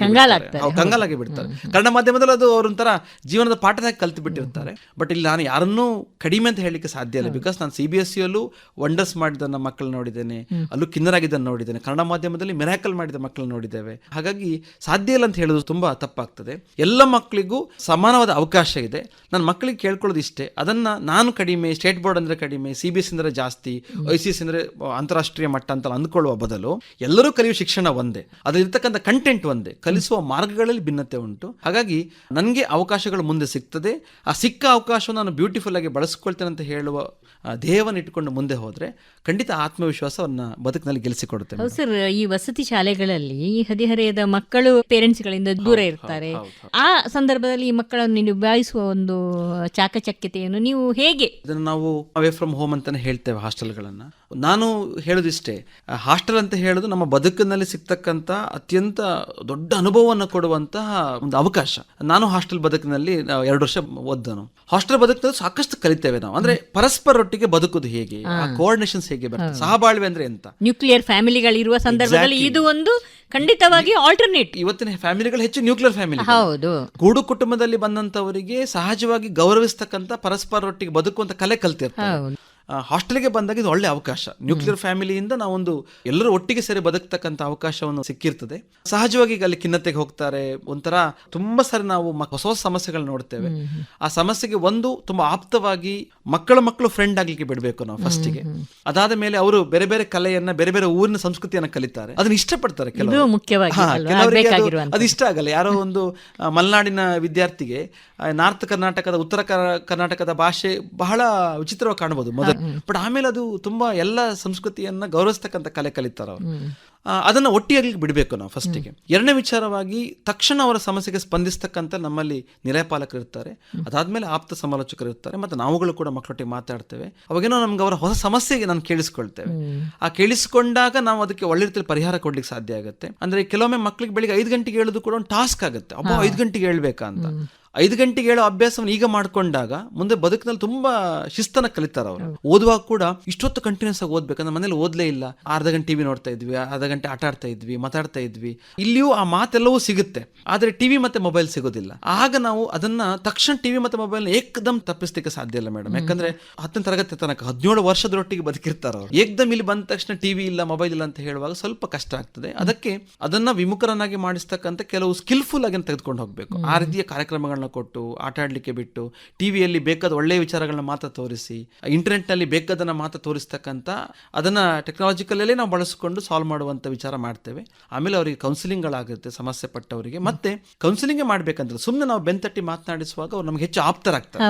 ಕಂಗಾಲಾಗಿ ಬಿಡ್ತಾರೆ. ಕನ್ನಡ ಮಾಧ್ಯಮದಲ್ಲಿ ಅದು ಅವರೊಂಥರ ಜೀವನದ ಪಾಠದಾಗ ಕಲ್ತು ಬಿಟ್ಟಿರ್ತಾರೆ. ಬಟ್ ಇಲ್ಲಿ ನಾನು ಯಾರನ್ನೂ ಕಡಿಮೆ ಅಂತ ಹೇಳಲಿಕ್ಕೆ ಸಾಧ್ಯ ಇಲ್ಲ. ಬಿಕಾಸ್ ನಾನು CBSE ಯಲ್ಲೂ ವಂಡರ್ಸ್ ಮಾಡಿದ ಮಕ್ಕಳು ನೋಡಿದ್ದೇನೆ, ಅಲ್ಲೂ ಕಿನ್ನರಾಗಿದ್ದನ್ನು ನೋಡಿದ್ದೇನೆ, ಕನ್ನಡ ಮಾಧ್ಯಮದಲ್ಲಿ ಮಿರಾಕಲ್ ಮಾಡಿದ ಮಕ್ಕಳು ನೋಡಿದ್ದೇವೆ. ಹಾಗಾಗಿ ಸಾಧ್ಯ ಇಲ್ಲ ಅಂತ ಹೇಳೋದು ತುಂಬಾ ತಪ್ಪಾಗ್ತದೆ. ಎಲ್ಲ ಮಕ್ಕಳಿಗೂ ಸಮಾನವಾದ ಅವಕಾಶ ಇದೆ. ನನ್ನ ಮಕ್ಕಳಿಗೆ ಕೇಳ್ಕೊಳ್ಳೋದು ಇಷ್ಟೇ, ಅದನ್ನ ನಾನು ಕಡಿಮೆ, ಸ್ಟೇಟ್ ಬೋರ್ಡ್ ಅಂದ್ರೆ ಕಡಿಮೆ, CBSE ಅಂದ್ರೆ ಜಾಸ್ತಿ, ICSE ಅಂದ್ರೆ ಅಂತಾರಾಷ್ಟ್ರೀಯ ಮಟ್ಟ ಅಂತ ಅಂದ್ಕೊಳ್ಳುವ ಬದಲು ಎಲ್ಲರೂ ಕಲಿಯುವ ಶಿಕ್ಷಣ ಒಂದೇ, ಅದ್ರಲ್ಲಿರ್ತಕ್ಕಂಥ ಕಂಟೆಂಟ್ ಒಂದೇ, ಕಲಿಸುವ ಮಾರ್ಗಗಳಲ್ಲಿ ಭಿನ್ನತೆ ಉಂಟು. ಹಾಗಾಗಿ ನನಗೆ ಅವಕಾಶಗಳು ಮುಂದೆ ಸಿಗ್ತದೆ. ಆ ಸಿಕ್ಕ ಅವಕಾಶವನ್ನು ನಾನು ಬ್ಯೂಟಿಫುಲ್ ಆಗಿ ಬಳಸ್ಕೊಳ್ತೇನೆ ಅಂತ ಹೇಳುವ ಧ್ಯೇಯವನ್ನು ಇಟ್ಟುಕೊಂಡು ಮುಂದೆ ಹೋದ್ರೆ ಖಂಡಿತ ಆತ್ಮವಿಶ್ವಾಸವನ್ನ ಬದುಕಿನಲ್ಲಿ ಗೆಲ್ಲಿಸಿಕೊಡುತ್ತೇನೆ. ಹೌದು ಸರ್, ಈ ವಸತಿ ಶಾಲೆಗಳಲ್ಲಿ ಹದಿಹರೆಯದ ಮಕ್ಕಳು ಪೇರೆಂಟ್ಸ್ಗಳಿಂದ ದೂರ ಇರ್ತಾರೆ. ಆ ಸಂದರ್ಭದಲ್ಲಿ ಈ ಮಕ್ಕಳನ್ನು ನಿಭಾಯಿಸುವ ಒಂದು ಚಾಕಚಕ್ಯತೆಯನ್ನು ನೀವು ಹೇಗೆ? ಇದನ್ನು ನಾವು ಅವೇ ಫ್ರಮ್ ಹೋಮ್ ಅಂತಾನೆ ಹೇಳ್ತೇವೆ ಹಾಸ್ಟೆಲ್ಗಳನ್ನ. ನಾನು ಹೇಳೋದಿಷ್ಟೇ, ಹಾಸ್ಟೆಲ್ ಅಂತ ಹೇಳೋದು ನಮ್ಮ ಬದುಕಿನಲ್ಲಿ ಸಿಗ್ತಕ್ಕಂಥ ಅತ್ಯಂತ ದೊಡ್ಡ ಅನುಭವವನ್ನು ಕೊಡುವಂತಹ ಒಂದು ಅವಕಾಶ. ನಾನು ಹಾಸ್ಟೆಲ್ ಬದುಕಿನಲ್ಲಿ 2 ವರ್ಷ ಓದ್ದನು. ಹಾಸ್ಟೆಲ್ ಬದುಕಿನಲ್ಲಿ ಸಾಕಷ್ಟು ಕಲಿತೇವೆ ನಾವು. ಅಂದ್ರೆ ಪರಸ್ಪರೊಟ್ಟಿಗೆ ಬದುಕುದು ಹೇಗೆ, ಕೋಆರ್ಡಿನೇಷನ್ಸ್ ಹೇಗೆ ಬರ್ತದೆ, ಸಹಬಾಳ್ವೆ ಅಂದ್ರೆ ಎಂತ. ನ್ಯೂಕ್ಲಿಯರ್ ಫ್ಯಾಮಿಲಿಗಳಿರುವ ಸಂದರ್ಭದಲ್ಲಿ ಇದು ಒಂದು ಖಂಡಿತವಾಗಿ ಆಲ್ಟರ್ನೇಟ್. ಇವತ್ತಿನ ಫ್ಯಾಮಿಲಿಗಳು ಹೆಚ್ಚು ನ್ಯೂಕ್ಲಿಯರ್ ಫ್ಯಾಮಿಲಿ. ಹೌದು, ಕೂಡು ಕುಟುಂಬದಲ್ಲಿ ಬಂದಂತವರಿಗೆ ಸಹಜವಾಗಿ ಗೌರವಿಸ್ತಕ್ಕಂಥ ಪರಸ್ಪರೊಟ್ಟಿಗೆ ಬದುಕುವಂತ ಕಲೆ ಕಲ್ತಿರ್ತಾರೆ. ಹಾಸ್ಟೆಲ್ಗೆ ಬಂದಾಗ ಇದು ಒಳ್ಳೆ ಅವಕಾಶ. ನ್ಯೂಕ್ಲಿಯರ್ ಫ್ಯಾಮಿಲಿಯಿಂದ ನಾವೊಂದು ಎಲ್ಲರೂ ಒಟ್ಟಿಗೆ ಸೇರಿ ಬದುಕ್ತಕ್ಕಂಥ ಅವಕಾಶವನ್ನು ಸಿಕ್ಕಿರ್ತದೆ. ಸಹಜವಾಗಿ ಅಲ್ಲಿ ಖಿನ್ನತೆಗೆ ಹೋಗ್ತಾರೆ. ಒಂಥರ ತುಂಬಾ ಸಾರಿ ನಾವು ಹೊಸ ಹೊಸ ಸಮಸ್ಯೆಗಳು ನೋಡ್ತೇವೆ. ಆ ಸಮಸ್ಯೆಗೆ ಒಂದು ತುಂಬಾ ಆಪ್ತವಾಗಿ ಮಕ್ಕಳು ಫ್ರೆಂಡ್ ಆಗ್ಲಿಕ್ಕೆ ಬಿಡಬೇಕು ನಾವು ಫಸ್ಟಿಗೆ. ಅದಾದ ಮೇಲೆ ಅವರು ಬೇರೆ ಬೇರೆ ಕಲೆಯನ್ನ, ಬೇರೆ ಬೇರೆ ಊರಿನ ಸಂಸ್ಕೃತಿಯನ್ನ ಕಲಿತಾರೆ, ಅದನ್ನ ಇಷ್ಟಪಡ್ತಾರೆ. ಕೆಲವರಿಗೆ ಅದು ಇಷ್ಟ ಆಗಲ್ಲ. ಯಾರೋ ಒಂದು ಮಲೆನಾಡಿನ ವಿದ್ಯಾರ್ಥಿಗೆ ನಾರ್ತ್ ಕರ್ನಾಟಕದ, ಉತ್ತರ ಕರ್ನಾಟಕದ ಭಾಷೆ ಬಹಳ ವಿಚಿತ್ರವಾಗಿ ಕಾಣಬಹುದು ಮೊದಲು, ಬಟ್ ಆಮೇಲೆ ಅದು ತುಂಬಾ ಎಲ್ಲ ಸಂಸ್ಕೃತಿಯನ್ನ ಗೌರವಿಸ್ತಕ್ಕಂಥ ಕಲೆ ಕಲಿತಾರ ಅವರು. ಅದನ್ನ ಒಟ್ಟಿಯಾಗಿ ಬಿಡಬೇಕು ನಾವು ಫಸ್ಟಿಗೆ. ಎರಡನೇ ವಿಚಾರವಾಗಿ ತಕ್ಷಣ ಅವರ ಸಮಸ್ಯೆಗೆ ಸ್ಪಂದಿಸ್ತಕ್ಕಂಥ ನಮ್ಮಲ್ಲಿ ನಿಲಯಪಾಲಕರು ಇರ್ತಾರೆ, ಅದಾದ್ಮೇಲೆ ಆಪ್ತ ಸಮಾಲೋಚಕರು ಇರ್ತಾರೆ, ಮತ್ತೆ ನಾವುಗಳು ಕೂಡ ಮಕ್ಕಳೊಟ್ಟಿಗೆ ಮಾತಾಡ್ತೇವೆ. ಅವಾಗೇನೋ ನಮ್ಗೆ ಅವರ ಹೊಸ ಸಮಸ್ಯೆಗೆ ನಾನು ಕೇಳಿಸ್ಕೊಳ್ತೇವೆ. ಆ ಕೇಳಿಸ್ಕೊಂಡಾಗ ನಾವು ಅದಕ್ಕೆ ಒಳ್ಳೆ ರೀತಿಯಲ್ಲಿ ಪರಿಹಾರ ಕೊಡ್ಲಿಕ್ಕೆ ಸಾಧ್ಯ ಆಗುತ್ತೆ. ಅಂದ್ರೆ ಕೆಲವೊಮ್ಮೆ ಮಕ್ಕಳಿಗೆ ಬೆಳಿಗ್ಗೆ 5 ಗಂಟೆಗೆ ಹೇಳೋದು ಕೂಡ ಒಂದು ಟಾಸ್ಕ್ ಆಗುತ್ತೆ. 5 ಗಂಟೆಗೆ ಹೇಳ್ಬೇಕಾ ಅಂತ. 5 ಗಂಟೆಗೆ ಹೇಳೋ ಅಭ್ಯಾಸವನ್ನು ಈಗ ಮಾಡ್ಕೊಂಡಾಗ ಮುಂದೆ ಬದುಕಿನಲ್ಲಿ ತುಂಬಾ ಶಿಸ್ತನ್ನ ಕಲಿತಾರೆ ಅವರು. ಓದುವಾಗ ಕೂಡ ಇಷ್ಟೊತ್ತು ಕಂಟಿನ್ಯೂಸ್ ಆಗಿ ಓದ್ಬೇಕಂದ್ರೆ ಮನೇಲಿ ಓದ್ಲೇ ಇಲ್ಲ, ಅರ್ಧ ಗಂಟೆ ಟಿವಿ ನೋಡ್ತಾ ಇದ್ವಿ, ಅರ್ಧ ಗಂಟೆ ಆಟ ಆಡ್ತಾ ಇದ್ವಿ, ಮಾತಾಡ್ತಾ ಇದ್ವಿ. ಇಲ್ಲಿಯೂ ಆ ಮಾತೆಲ್ಲವೂ ಸಿಗುತ್ತೆ, ಆದ್ರೆ ಟಿವಿ ಮತ್ತೆ ಮೊಬೈಲ್ ಸಿಗೋದಿಲ್ಲ. ಆಗ ನಾವು ಅದನ್ನ ತಕ್ಷಣ ಟಿವಿ ಮತ್ತೆ ಮೊಬೈಲ್ ಏಕದಮ್ ತಪ್ಪಿಸ್ಲಿಕ್ಕೆ ಸಾಧ್ಯ ಇಲ್ಲ ಮೇಡಮ್. ಯಾಕಂದ್ರೆ 10ನೇ ತರಗತಿ ತನಕ 17 ವರ್ಷದೊಟ್ಟಿಗೆ ಬದುಕಿರ್ತಾರ ಅವರು. ಏಕದಮ್ ಇಲ್ಲಿ ಬಂದ ತಕ್ಷಣ ಟಿವಿ ಇಲ್ಲ, ಮೊಬೈಲ್ ಇಲ್ಲ ಅಂತ ಹೇಳುವಾಗ ಸ್ವಲ್ಪ ಕಷ್ಟ ಆಗ್ತದೆ. ಅದಕ್ಕೆ ಅದನ್ನ ವಿಮುಖರನ್ನಾಗಿ ಮಾಡಿಸ್ತಕ್ಕಂಥ ಕೆಲವು ಸ್ಕಿಲ್ಫುಲ್ ಆಗಿ ತೆಗೆದುಕೊಂಡು ಹೋಗ್ಬೇಕು. ಆ ರೀತಿಯ ಕಾರ್ಯಕ್ರಮಗಳನ್ನ ಕೊಟ್ಟು, ಆಟ ಆಡ್ಲಿಕ್ಕೆ ಬಿಟ್ಟು, ಟಿವಿಯಲ್ಲಿ ಬೇಕಾದ ಒಳ್ಳೆಯ ವಿಚಾರಗಳನ್ನ ಮಾತ್ರ ತೋರಿಸಿ, ಇಂಟರ್ನೆಟ್ ನಲ್ಲಿ ಬೇಕಾದನ್ನ ಮಾತ್ರ ತೋರಿಸ್ತಕ್ಕಂಥ, ಅದನ್ನ ಟೆಕ್ನಾಲಜಿಕಲ್ಲೇ ನಾವು ಬಳಸಿಕೊಂಡು ಸಾಲ್ವ್ ಮಾಡುವಂತ ವಿಚಾರ ಮಾಡ್ತೇವೆ. ಆಮೇಲೆ ಅವರಿಗೆ ಕೌನ್ಸಿಲಿಂಗ್ ಗಳಾಗುತ್ತೆ ಸಮಸ್ಯೆ ಪಟ್ಟವರಿಗೆ. ಮತ್ತೆ ಕೌನ್ಸಿಲಿಂಗ್ ಮಾಡ್ಬೇಕಂದ್ರೆ ಸುಮ್ಮನೆ ನಾವು ಬೆಂತಟ್ಟಿ ಮಾತನಾಡಿಸುವಾಗ ಅವ್ರು ನಮ್ಗೆ ಹೆಚ್ಚು ಆಪ್ತರಾಗ್ತಾರೆ.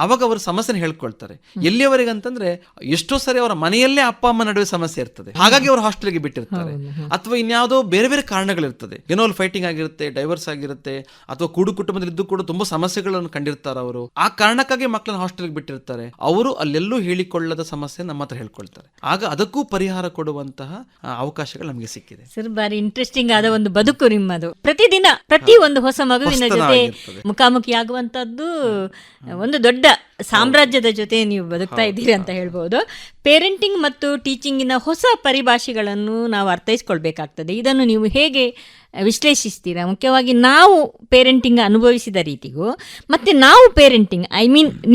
ಅವಾಗ ಅವರು ಸಮಸ್ಯೆನ ಹೇಳ್ಕೊಳ್ತಾರೆ. ಎಲ್ಲಿಯವರೆಗೆ ಅಂತಂದ್ರೆ ಎಷ್ಟೋ ಸರಿ ಅವರ ಮನೆಯಲ್ಲೇ ಅಪ್ಪ ಅಮ್ಮ ನಡುವೆ ಸಮಸ್ಯೆ ಇರ್ತದೆ, ಹಾಗಾಗಿ ಅವರು ಹಾಸ್ಟೆಲ್ಗೆ ಬಿಟ್ಟಿರ್ತಾರೆ. ಅಥವಾ ಇನ್ಯಾವುದೋ ಬೇರೆ ಬೇರೆ ಕಾರಣಗಳಿರ್ತದೆ, ಏನೋ ಫೈಟಿಂಗ್ ಆಗಿರುತ್ತೆ, ಡೈವರ್ಸ್ ಆಗಿರುತ್ತೆ, ಅಥವಾ ಕುಟುಂಬದಲ್ಲಿದ್ದು ಕೂಡ ತುಂಬಾ ಸಮಸ್ಯೆಗಳನ್ನು ಕಂಡಿರ್ತಾರೆ ಅವರು. ಆ ಕಾರಣಕ್ಕಾಗಿ ಮಕ್ಕಳನ್ನ ಹಾಸ್ಟೆಲ್ಗೆ ಬಿಟ್ಟಿರ್ತಾರೆ. ಅವರು ಅಲ್ಲೆಲ್ಲೂ ಹೇಳಿಕೊಳ್ಳದ ಸಮಸ್ಯೆ ನಮ್ಮ ಹತ್ರ ಹೇಳ್ಕೊಳ್ತಾರೆ. ಆಗ ಅದಕ್ಕೂ ಪರಿಹಾರ ಕೊಡುವಂತಹ ಅವಕಾಶಗಳು ನಮಗೆ ಸಿಕ್ಕಿದೆ. ಸರ್, ಬಾರಿ ಇಂಟ್ರೆಸ್ಟಿಂಗ್ ಆದ ಒಂದು ಬದುಕು ನಿಮ್ಮದು. ಪ್ರತಿದಿನ ಪ್ರತಿ ಒಂದು ಹೊಸ ಮಗುವಿನ ಜೊತೆ ಮುಖಾಮುಖಿ ಆಗುವಂತದ್ದು ಒಂದು ದೊಡ್ಡ ಸಾಮ್ರಾಜ್ಯದ ಜೊತೆ ನೀವು ಬದುಕ್ತಾ ಇದ್ದೀರಿ ಅಂತ ಹೇಳ್ಬೋದು. ಪೇರೆಂಟಿಂಗ್ ಮತ್ತು ಟೀಚಿಂಗಿನ ಹೊಸ ಪರಿಭಾಷೆಗಳನ್ನು ನಾವು ಅರ್ಥೈಸ್ಕೊಳ್ಬೇಕಾಗ್ತದೆ. ಇದನ್ನು ನೀವು ಹೇಗೆ ವಿಶ್ಲೇಷಿಸ್ತೀರಾ? ಮುಖ್ಯವಾಗಿ ನಾವು ಪೇರೆಂಟಿಂಗ್ ಅನುಭವಿಸಿದ ರೀತಿಗೂ ಮತ್ತೆ ನಾವು ಪೇರೆಂಟಿಂಗ್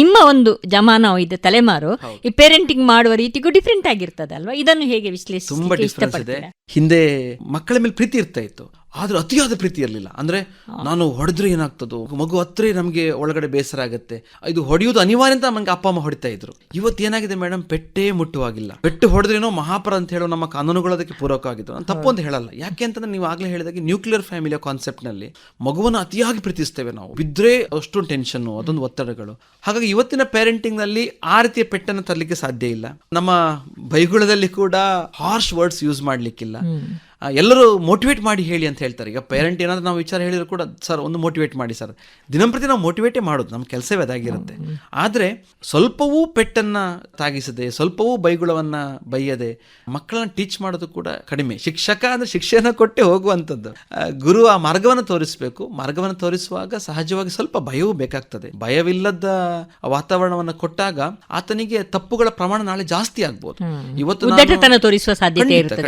ನಿಮ್ಮ ಒಂದು ಜಮಾನ ಇದು ತಲೆಮಾರು ಈ ಪೇರೆಂಟಿಂಗ್ ಮಾಡುವ ರೀತಿಗೂ ಡಿಫ್ರೆಂಟ್ ಆಗಿರ್ತದಲ್ವಾ? ಇದನ್ನು ಹೇಗೆ ವಿಶ್ಲೇಷಿಸಿ? ಹಿಂದೆ ಮಕ್ಕಳ ಮೇಲೆ ಪ್ರೀತಿ ಇರ್ತಾ ಇತ್ತು, ಆದ್ರೆ ಅತಿಯಾದ ಪ್ರೀತಿ ಇರಲಿಲ್ಲ. ಅಂದ್ರೆ ನಾನು ಹೊಡೆದ್ರೆ ಏನಾಗ್ತದೋ, ಮಗು ಹತ್ರ ನಮಗೆ ಒಳಗಡೆ ಬೇಸರ ಆಗುತ್ತೆ, ಇದು ಹೊಡೆಯುವುದು ಅನಿವಾರ್ಯ ಅಂತ ನಮಗೆ ಅಪ್ಪ ಅಮ್ಮ ಹೊಡಿತಾ ಇದ್ರು. ಇವತ್ತು ಏನಾಗಿದೆ ಮೇಡಮ್, ಪೆಟ್ಟೇ ಮುಟ್ಟುವಾಗಿಲ್ಲ. ಪೆಟ್ಟು ಹೊಡೆದ್ರೇನೋ ಮಹಾಪರ ಅಂತ ಹೇಳೋ ನಮ್ಮ ಕಾನೂನುಗಳು ಅದಕ್ಕೆ ಪೂರಕವಾಗಿತ್ತು. ನಾನು ತಪ್ಪು ಅಂತ ಹೇಳಲ್ಲ. ಯಾಕೆ ಅಂತಂದ್ರೆ ನೀವು ಆಗ್ಲೇ ಹೇಳಿದಾಗೆ ನ್ಯೂಕ್ಲಿಯರ್ ಫ್ಯಾಮಿಲಿಯ ಕಾನ್ಸೆಪ್ಟ್ ನಲ್ಲಿ ಮಗುವನ್ನು ಅತಿಯಾಗಿ ಪ್ರೀತಿಸ್ತೇವೆ ನಾವು. ಬಿದ್ರೆ ಅಷ್ಟೊಂದು ಟೆನ್ಷನ್, ಅದೊಂದು ಒತ್ತಡಗಳು. ಹಾಗಾಗಿ ಇವತ್ತಿನ ಪೇರೆಂಟಿಂಗ್ ನಲ್ಲಿ ಆ ರೀತಿಯ ಪೆಟ್ಟನ್ನು ತರಲಿಕ್ಕೆ ಸಾಧ್ಯ ಇಲ್ಲ. ನಮ್ಮ ಬೈಗುಳದಲ್ಲಿ ಕೂಡ ಹಾರ್ಶ್ ವರ್ಡ್ಸ್ ಯೂಸ್ ಮಾಡ್ಲಿಕ್ಕಿಲ್ಲ. ಎಲ್ಲರೂ ಮೋಟಿವೇಟ್ ಮಾಡಿ ಹೇಳಿ ಅಂತ ಹೇಳ್ತಾರೆ. ಈಗ ಪೇರೆಂಟ್ ಏನಾದ್ರೂ ನಾವು ವಿಚಾರ ಹೇಳಿದ್ರು ಕೂಡ, ಸರ್ ಒಂದು ಮೋಟಿವೇಟ್ ಮಾಡಿ ಸರ್, ದಿನಂಪ್ರತಿ ನಾವು ಮೋಟಿವೇಟೇ ಮಾಡೋದು, ನಮ್ಮ ಕೆಲಸವೇ ಅದಾಗಿರುತ್ತೆ. ಆದರೆ ಸ್ವಲ್ಪವೂ ಪೆಟ್ಟನ್ನು ತಾಗಿಸದೆ, ಸ್ವಲ್ಪವೂ ಬೈಗುಳವನ್ನ ಬೈಯದೆ ಮಕ್ಕಳನ್ನ ಟೀಚ್ ಮಾಡೋದು ಕೂಡ ಕಡಿಮೆ. ಶಿಕ್ಷಕ ಅಂದ್ರೆ ಶಿಕ್ಷೆಯನ್ನು ಕೊಟ್ಟೆ ಹೋಗುವಂಥದ್ದು. ಗುರು ಆ ಮಾರ್ಗವನ್ನು ತೋರಿಸಬೇಕು. ಮಾರ್ಗವನ್ನು ತೋರಿಸುವಾಗ ಸಹಜವಾಗಿ ಸ್ವಲ್ಪ ಭಯವೂ ಬೇಕಾಗ್ತದೆ. ಭಯವಿಲ್ಲದ ವಾತಾವರಣವನ್ನು ಕೊಟ್ಟಾಗ ಆತನಿಗೆ ತಪ್ಪುಗಳ ಪ್ರಮಾಣ ನಾಳೆ ಜಾಸ್ತಿ ಆಗ್ಬೋದು. ಇವತ್ತು ತೋರಿಸುವ ಸಾಧ್ಯತೆ ಇರುತ್ತೆ,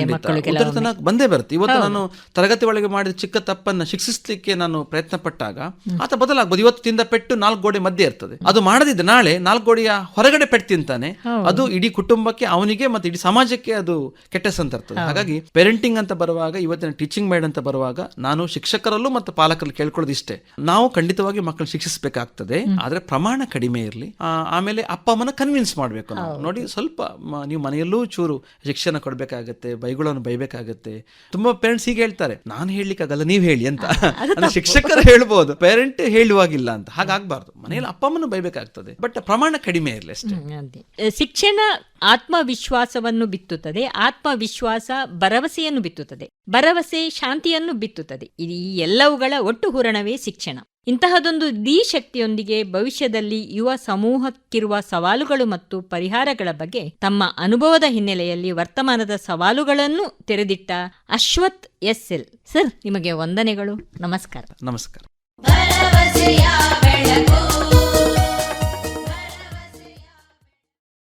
ಬಂದೇ ಬರುತ್ತೆ. ಇವತ್ತು ನಾನು ತರಗತಿ ಒಳಗೆ ಮಾಡಿದ ಚಿಕ್ಕ ತಪ್ಪನ್ನ ಶಿಕ್ಷಿಸಲಿಕ್ಕೆ ನಾನು ಪ್ರಯತ್ನ ಪಟ್ಟಾಗ ಆತ ಬದಲಾಗಬಹುದು. ಇವತ್ತು ತಿಂದ ಪೆಟ್ಟು 4 ಗೋಡೆ ಮಧ್ಯೆ ಇರ್ತದೆ, ಅದು ಮಾಡದಿದ್ದ ನಾಳೆ 4 ಗೋಡೆಯ ಹೊರಗಡೆ ಪೆಟ್ಟು ತಿಂತಾನೆ. ಅದು ಇಡೀ ಕುಟುಂಬಕ್ಕೆ, ಅವನಿಗೆ ಮತ್ತೆ ಇಡೀ ಸಮಾಜಕ್ಕೆ ಅದು ಕೆಟ್ಟ ಸಂತರ್ತದೆ. ಹಾಗಾಗಿ ಪೇರೆಂಟಿಂಗ್ ಅಂತ ಬರುವಾಗ, ಇವತ್ತಿನ ಟೀಚಿಂಗ್ ಮೇಡ್ ಅಂತ ಬರುವಾಗ, ನಾನು ಶಿಕ್ಷಕರಲ್ಲೂ ಮತ್ತು ಪಾಲಕರಲ್ಲಿ ಕೇಳ್ಕೊಳ್ಳೋದು ಇಷ್ಟೇ, ನಾವು ಖಂಡಿತವಾಗಿ ಮಕ್ಕಳು ಶಿಕ್ಷಿಸಬೇಕಾಗ್ತದೆ, ಆದ್ರೆ ಪ್ರಮಾಣ ಕಡಿಮೆ ಇರಲಿ. ಆಮೇಲೆ ಅಪ್ಪ ಅಮ್ಮನ ಕನ್ವಿನ್ಸ್ ಮಾಡಬೇಕು. ನಾವು ನೋಡಿ, ಸ್ವಲ್ಪ ನೀವು ಮನೆಯಲ್ಲೂ ಚೂರು ಶಿಕ್ಷಣ ಕೊಡ್ಬೇಕಾಗತ್ತೆ, ಬೈಗುಳನ್ನು ಬೈಬೇಕಾಗತ್ತೆ. ತುಂಬಾ ಪೇರೆಂಟ್ಸ್ ಹೀಗೆ ಹೇಳ್ತಾರೆ, ನಾನು ಹೇಳಲಿಕ್ಕಾಗಲ್ಲ, ನೀವ್ ಹೇಳಿ ಅಂತ. ಶಿಕ್ಷಕರು ಹೇಳ್ಬೋದು, ಪೇರೆಂಟ್ ಹೇಳುವಾಗಿಲ್ಲ ಅಂತ. ಹಾಗಾಗಬಾರ್ದು. ಮನೆಯಲ್ಲಿ ಅಪ್ಪ ಅಮ್ಮನ ಬೈಬೇಕಾಗ್ತದೆ, ಬಟ್ ಪ್ರಮಾಣ ಕಡಿಮೆ ಇರಲಿ ಅಷ್ಟೇ. ಶಿಕ್ಷಣ ಆತ್ಮವಿಶ್ವಾಸವನ್ನು ಬಿತ್ತುತ್ತದೆ, ಆತ್ಮವಿಶ್ವಾಸ ಭರವಸೆಯನ್ನು ಬಿತ್ತುತ್ತದೆ, ಭರವಸೆ ಶಾಂತಿಯನ್ನು ಬಿತ್ತುತ್ತದೆ. ಈ ಎಲ್ಲವುಗಳ ಒಟ್ಟು ಹೂರಣವೇ ಶಿಕ್ಷಣ. ಇಂತಹದೊಂದು ಶಕ್ತಿಯೊಂದಿಗೆ ಭವಿಷ್ಯದಲ್ಲಿ ಯುವ ಸಮೂಹಕ್ಕಿರುವ ಸವಾಲುಗಳು ಮತ್ತು ಪರಿಹಾರಗಳ ಬಗ್ಗೆ ತಮ್ಮ ಅನುಭವದ ಹಿನ್ನೆಲೆಯಲ್ಲಿ ವರ್ತಮಾನದ ಸವಾಲುಗಳನ್ನು ತೆರೆದಿಟ್ಟ ಅಶ್ವಥ್ SL ಸರ್, ನಿಮಗೆ ವಂದನೆಗಳು. ನಮಸ್ಕಾರ. ನಮಸ್ಕಾರ.